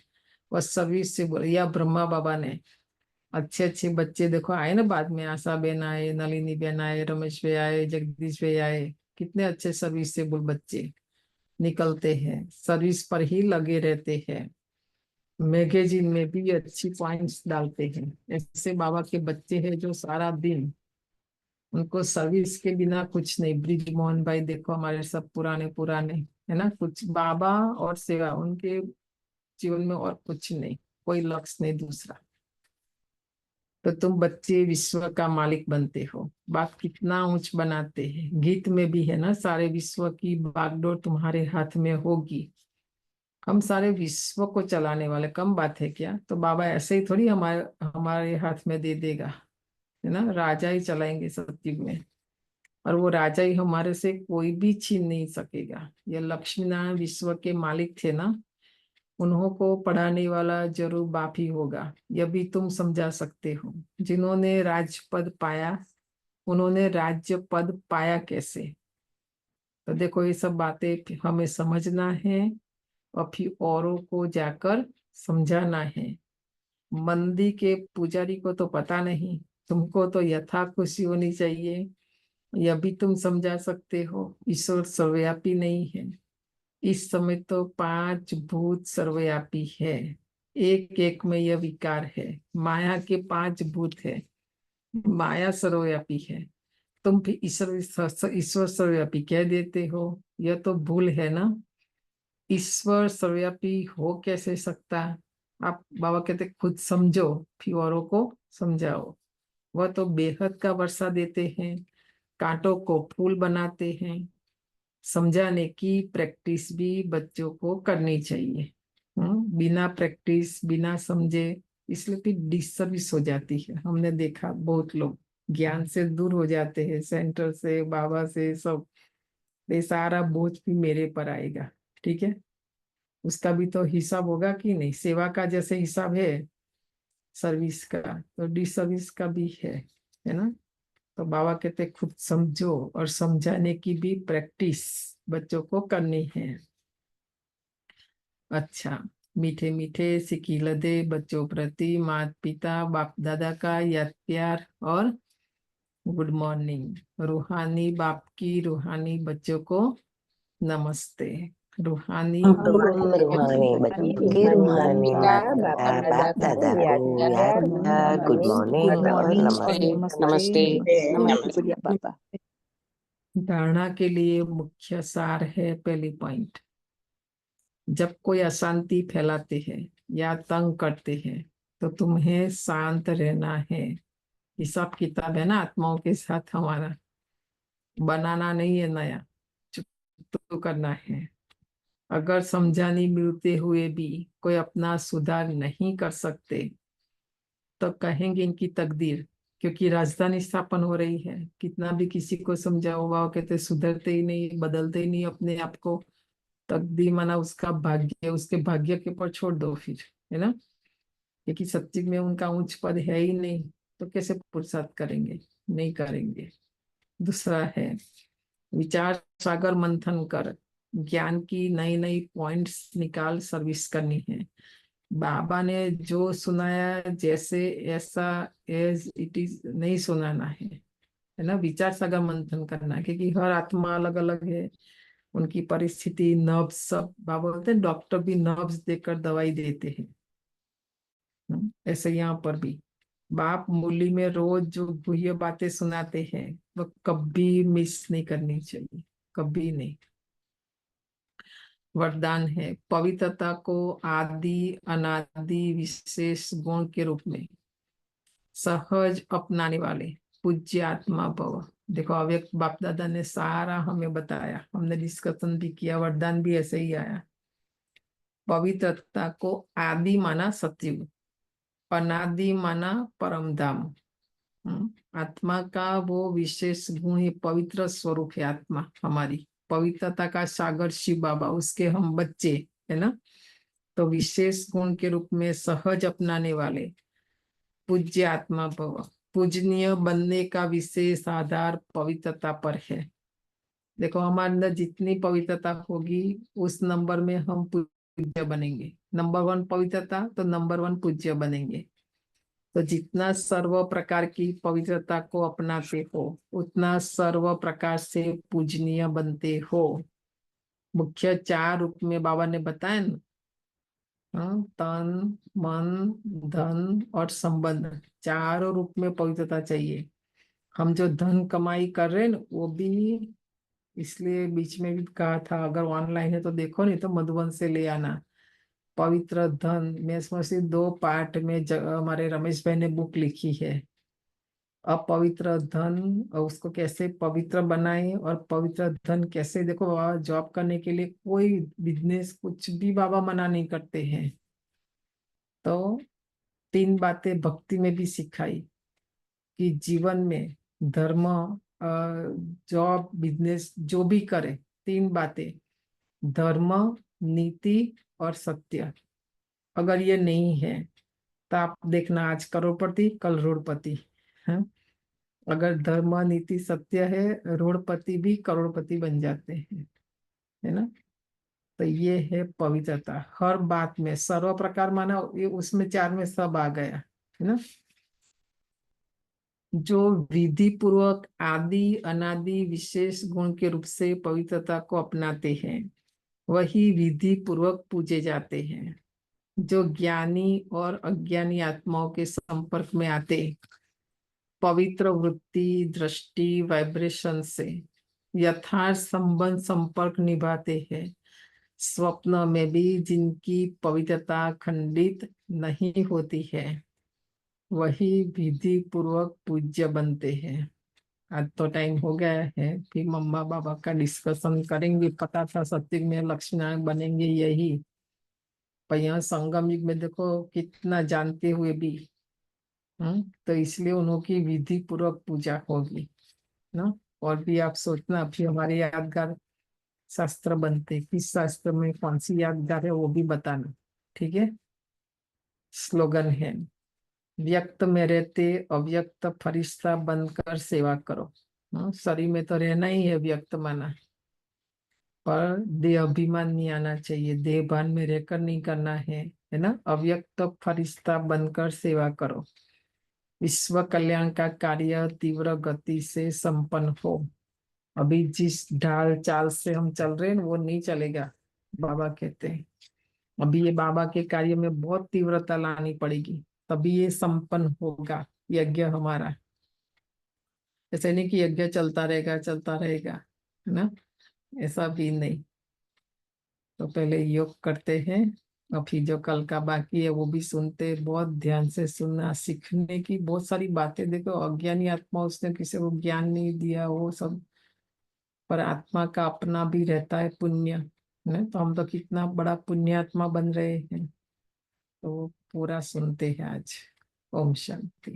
वह सभी से बोले, या ब्रह्मा बाबा ने। अच्छे अच्छे बच्चे देखो आए ना बाद में, आशा बेन आए, नलिनी बेन आए, रमेश भाई आए, जगदीश भाई आए, कितने अच्छे सर्विस से बच्चे निकलते हैं, सर्विस पर ही लगे रहते हैं, मैगजीन में भी अच्छी पॉइंट्स डालते हैं। ऐसे बाबा के बच्चे हैं जो सारा दिन, उनको सर्विस के बिना कुछ नहीं। ब्रिज मोहन भाई देखो हमारे सब पुराने पुराने, है ना, कुछ बाबा और सेवा उनके जीवन में, और कुछ नहीं, कोई लक्ष्य नहीं दूसरा। तो तुम बच्चे विश्व का मालिक बनते हो, बाप कितना ऊंच बनाते हैं। गीत में भी है ना, सारे विश्व की बागडोर तुम्हारे हाथ में होगी। हम सारे विश्व को चलाने वाले, कम बात है क्या? तो बाबा ऐसे ही थोड़ी हमारे हमारे हाथ में दे देगा, है ना, राजा ही चलाएंगे सत्युग में। और वो राजा ही हमारे से कोई भी छीन नहीं सकेगा। ये लक्ष्मी नारायण विश्व के मालिक थे ना, उन्हों को पढ़ाने वाला जरूर बाप ही होगा। यह भी तुम समझा सकते हो। जिन्होंने राजपद पाया, उन्होंने राज्य पद पाया कैसे? तो देखो ये सब बातें हमें समझना है और फिर औरों को जाकर समझाना है। मंदिर के पुजारी को तो पता नहीं, तुमको तो यथा खुशी होनी चाहिए। यह भी तुम समझा सकते हो, ईश्वर सर्वव्यापी नहीं है। इस समय तो 5 भूत सर्वव्यापी है, एक एक में यह विकार है। माया के 5 भूत है, माया सर्वव्यापी है। तुम भी ईश्वर सर्वव्यापी कह देते हो, यह तो भूल है ना। ईश्वर सर्वव्यापी हो कैसे सकता? आप बाबा कहते खुद समझो फिर औरों को समझाओ। वह तो बेहद का वर्षा देते हैं, कांटों को फूल बनाते हैं। समझाने की प्रैक्टिस भी बच्चों को करनी चाहिए। बिना प्रैक्टिस बिना समझे, इसलिए फिर डिसर्विस हो जाती है। हमने देखा बहुत लोग ज्ञान से दूर हो जाते हैं, सेंटर से, बाबा से, सब। ये सारा बोझ भी मेरे पर आएगा। ठीक है, उसका भी तो हिसाब होगा कि नहीं? सेवा का जैसे हिसाब है सर्विस का, तो डिसर्विस का भी है ना। तो बाबा कहते खुद समझो, और समझाने की भी प्रैक्टिस बच्चों को करनी है। अच्छा, मीठे मीठे सिकील दे बच्चों प्रति माता पिता बाप दादा का याद प्यार और गुड मॉर्निंग। रूहानी बाप की रूहानी बच्चों को नमस्ते। रूहानी रूहानी बच्चों की रूहानी माता बाप दादा को याद प्यार, गुड मॉर्निंग और नमस्ते। नमस्ते। बाबा। धारणा के लिए मुख्य सार है, पहली पॉइंट, जब कोई अशांति फैलाते हैं या तंग करते हैं तो तुम्हें शांत रहना है। हिसाब किताब है ना आत्माओं के साथ हमारा, बनाना नहीं है नया, चुप तो करना है। अगर समझाने मिलते हुए भी कोई अपना सुधार नहीं कर सकते तो कहेंगे इनकी तकदीर, क्योंकि राजधानी स्थापन हो रही है। कितना भी किसी को समझाओ, वो कहते सुधरते ही नहीं, बदलते ही नहीं अपने आप को। तकदीर माना उसका भाग्य, उसके भाग्य के ऊपर छोड़ दो फिर, है ना, क्योंकि सत्युग में उनका उच्च पद है ही नहीं, तो कैसे पुरुषार्थ करेंगे? नहीं करेंगे। दूसरा है, विचार सागर मंथन कर ज्ञान की नई नई पॉइंट्स निकाल सर्विस करनी है। बाबा ने जो सुनाया जैसे ऐसा एज इट इज नहीं सुनाना है ना। विचार सागर मंथन करना है, क्योंकि हर आत्मा अलग अलग है, उनकी परिस्थिति, नब्ज, सब बाबा बोलते हैं डॉक्टर भी नब्ज देकर दवाई देते हैं। ऐसे यहाँ पर भी बाप मुरली में रोज जो गुह्य बातें सुनाते हैं वो कभी मिस नहीं करनी चाहिए, कभी नहीं। वरदान है पवित्रता को आदि अनादि विशेष गुण के रूप में सहज अपनाने वाले पूज्य आत्मा भव। देखो अव्यक्त बाप दादा ने सारा हमें बताया, हमने डिस्कशन भी किया, वरदान भी ऐसे ही आया। पवित्रता को आदि माना सतयुग, अनादि माना परम धाम। आत्मा का वो विशेष गुण है, पवित्र स्वरूप है आत्मा हमारी, पवित्रता का सागर शिव बाबा, उसके हम बच्चे है ना। तो विशेष गुण के रूप में सहज अपनाने वाले पूज्य आत्मा भव। पूजनीय बनने का विशेष आधार पवित्रता पर है। देखो हमारे अंदर जितनी पवित्रता होगी उस नंबर में हम पूज्य बनेंगे। नंबर 1 पवित्रता तो नंबर 1 पूज्य बनेंगे। तो जितना सर्व प्रकार की पवित्रता को अपनाते हो उतना सर्व प्रकार से पूजनीय बनते हो। मुख्य 4 रूप में बाबा ने बताया ना, तन मन धन और संबंध, चारों रूप में पवित्रता चाहिए। हम जो धन कमाई कर रहे हैं ना वो भी, इसलिए बीच में भी कहा था अगर ऑनलाइन है तो देखो, नहीं तो मधुबन से ले आना। पवित्र धन में इसमें से 2 पार्ट में हमारे रमेश भाई ने बुक लिखी है। अपवित्र धन और उसको कैसे पवित्र बनाए, और पवित्र धन कैसे। देखो बाबा जॉब करने के लिए कोई बिजनेस कुछ भी बाबा मना नहीं करते हैं। तो 3 बातें भक्ति में भी सिखाई कि जीवन में धर्म, जॉब, बिजनेस जो भी करे, 3 बातें, धर्म, नीति और सत्य। अगर ये नहीं है तो आप देखना आज करोड़पति कल रोड़पति है। अगर धर्म नीति सत्य है, रोड़पति भी करोड़पति बन जाते हैं, है ना। तो ये है पवित्रता हर बात में, सर्व प्रकार माना ये उसमें 4 में सब आ गया है ना। जो विधि पूर्वक आदि अनादि विशेष गुण के रूप से पवित्रता को अपनाते हैं वही विधि पूर्वक पूजे जाते हैं। जो ज्ञानी और अज्ञानी आत्माओं के संपर्क में आते पवित्र वृत्ति, दृष्टि, वाइब्रेशन से यथार्थ संबंध संपर्क निभाते हैं, स्वप्न में भी जिनकी पवित्रता खंडित नहीं होती है वही विधि पूर्वक पूज्य बनते हैं। आज तो टाइम हो गया है, फिर मम्मा बाबा का डिस्कशन करेंगे। पता था सत्युग में लक्ष्मीनारायण बनेंगे यही, पर यहाँ संगम युग में देखो कितना जानते हुए भी तो इसलिए उनकी विधि पूर्वक पूजा होगी ना। और भी आप सोचना, अभी हमारे यादगार शास्त्र बनते, किस शास्त्र में कौन सी यादगार है वो भी बताना, ठीक है। स्लोगन है व्यक्त में रहते अव्यक्त फरिश्ता बनकर सेवा करो। शरीर में तो रहना ही है व्यक्त माना, पर देह अभिमान नहीं आना चाहिए, देह भान में रहकर नहीं करना है ना। अव्यक्त फरिश्ता बनकर सेवा करो, विश्व कल्याण का कार्य तीव्र गति से संपन्न हो। अभी जिस ढाल चाल से हम चल रहे हैं वो नहीं चलेगा, बाबा कहते हैं। अभी ये बाबा के कार्य में बहुत तीव्रता लानी पड़ेगी तभी ये संपन्न होगा यज्ञ हमारा। ऐसे नहीं कि यज्ञ चलता रहेगा है ना, ऐसा भी नहीं। तो पहले योग करते हैं, अभी जो कल का बाकी है वो भी सुनते, बहुत ध्यान से सुनना, सीखने की बहुत सारी बातें। देखो अज्ञानी आत्मा, उसने किसी को ज्ञान नहीं दिया वो सब, पर आत्मा का अपना भी रहता है पुण्य है। तो हम तो कितना बड़ा पुण्यात्मा बन रहे हैं, तो पूरा सुनते हैं आज। ओम शांति।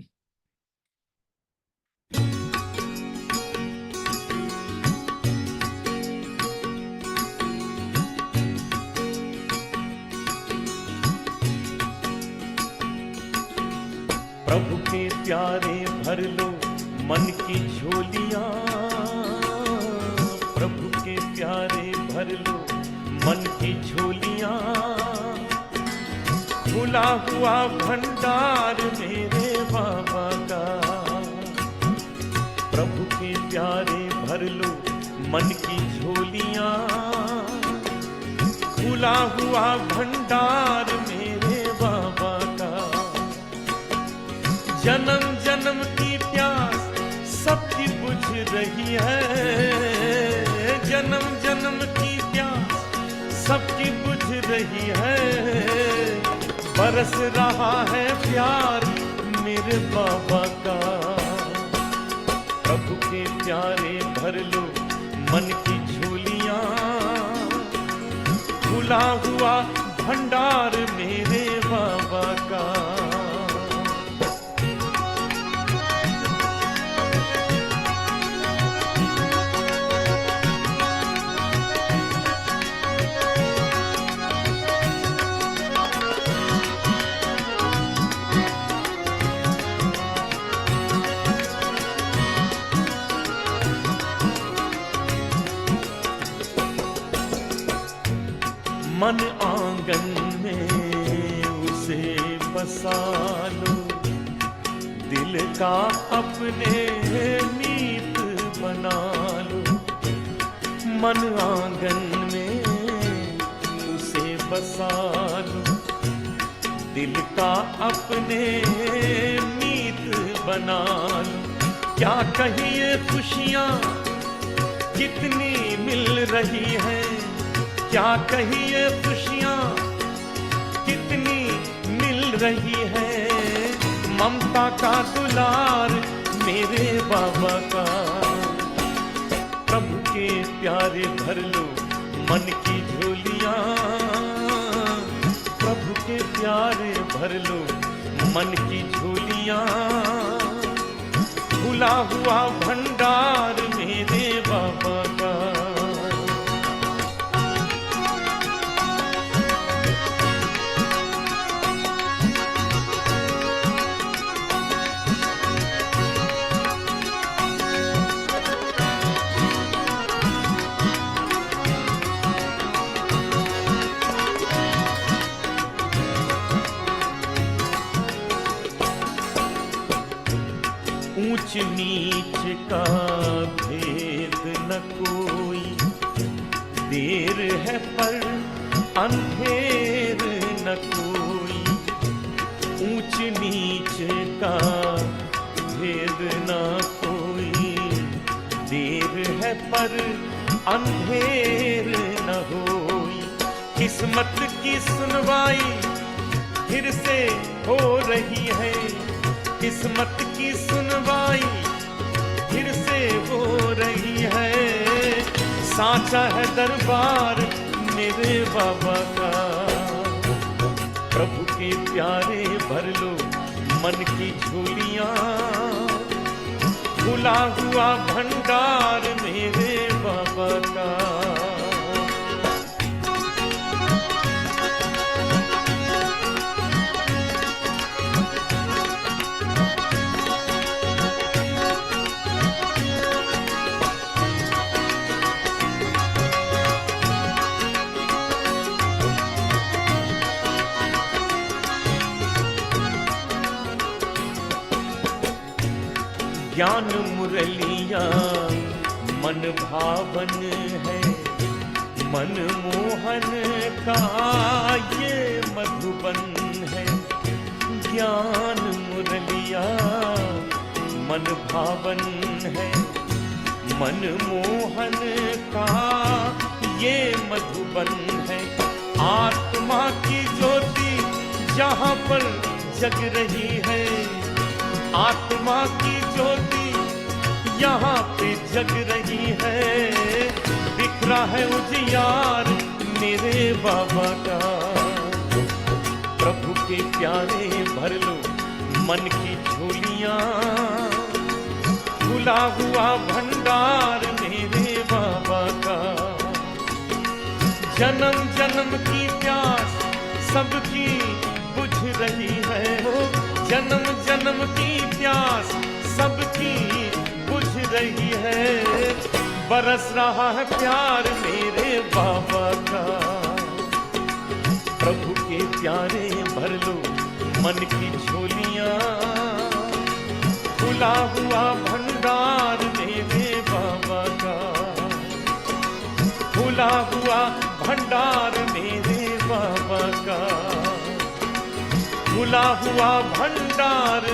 प्रभु के प्यारे भर लो मन की झोलियां, प्रभु के प्यारे भर भर लो मन की झोलियां, खुला हुआ भंडार मेरे बाबा का। प्रभु के प्यारे भर लो मन की झोलियां, खुला हुआ भंडार मेरे बाबा का। जन्म जन्म की प्यास सबकी बुझ रही है, जन्म जन्म की प्यास सबकी बुझ रही है। बरस रहा है प्यार मेरे बाबा का। प्रभु के प्यारे भर लो मन की झोलियां, खुला हुआ भंडार मेरे बाबा का। मन आंगन में उसे बसा लो, दिल का अपने मीत बना लो। मन आंगन में उसे बसा लो, दिल का अपने मीत बना लो। क्या कहिए खुशियाँ कितनी मिल रही है, क्या कहिए खुशियाँ कितनी मिल रही है। ममता का दुलार मेरे बाबा का। प्रभु के प्यारे भर लो मन की झोलियां, प्रभु के प्यारे भर लो मन की झोलियां। खुला हुआ भंडार मेरे बाबा का। ऊंच नीच का भेद न कोई, देर है पर अंधेर न कोई। ऊंच नीच का भेद न कोई, देर है पर अंधेर न होई। किस्मत की सुनवाई फिर से हो रही है, किस्मत की सुनवाई फिर से हो रही है। सांचा है दरबार मेरे बाबा का। प्रभु के प्यारे भर लो मन की झोलियां, खुला हुआ भंडार मेरे बाबा का। ज्ञान मुरलिया मन भावन है, मन मोहन का ये मधुबन है। ज्ञान मुरलिया मन भावन है, मन मोहन का ये मधुबन है। आत्मा की ज्योति जहाँ पर जग रही है, आत्मा की ज्योति यहाँ पे जग रही है। बिखरा है उजियार मेरे बाबा का। प्रभु के प्यारे भर लो मन की झोलियां, खुला हुआ भंडार मेरे बाबा का। जन्म जन्म की प्यास सबकी बुझ रही है, जन्म जन्म की प्यास सबकी बुझ रही है। बरस रहा है प्यार मेरे बाबा का। प्रभु के प्यारे भर लो मन की झोलियां, खुला हुआ भंडार मेरे बाबा का, खुला हुआ भंडार मेरे बाबा का, खुला हुआ भंडार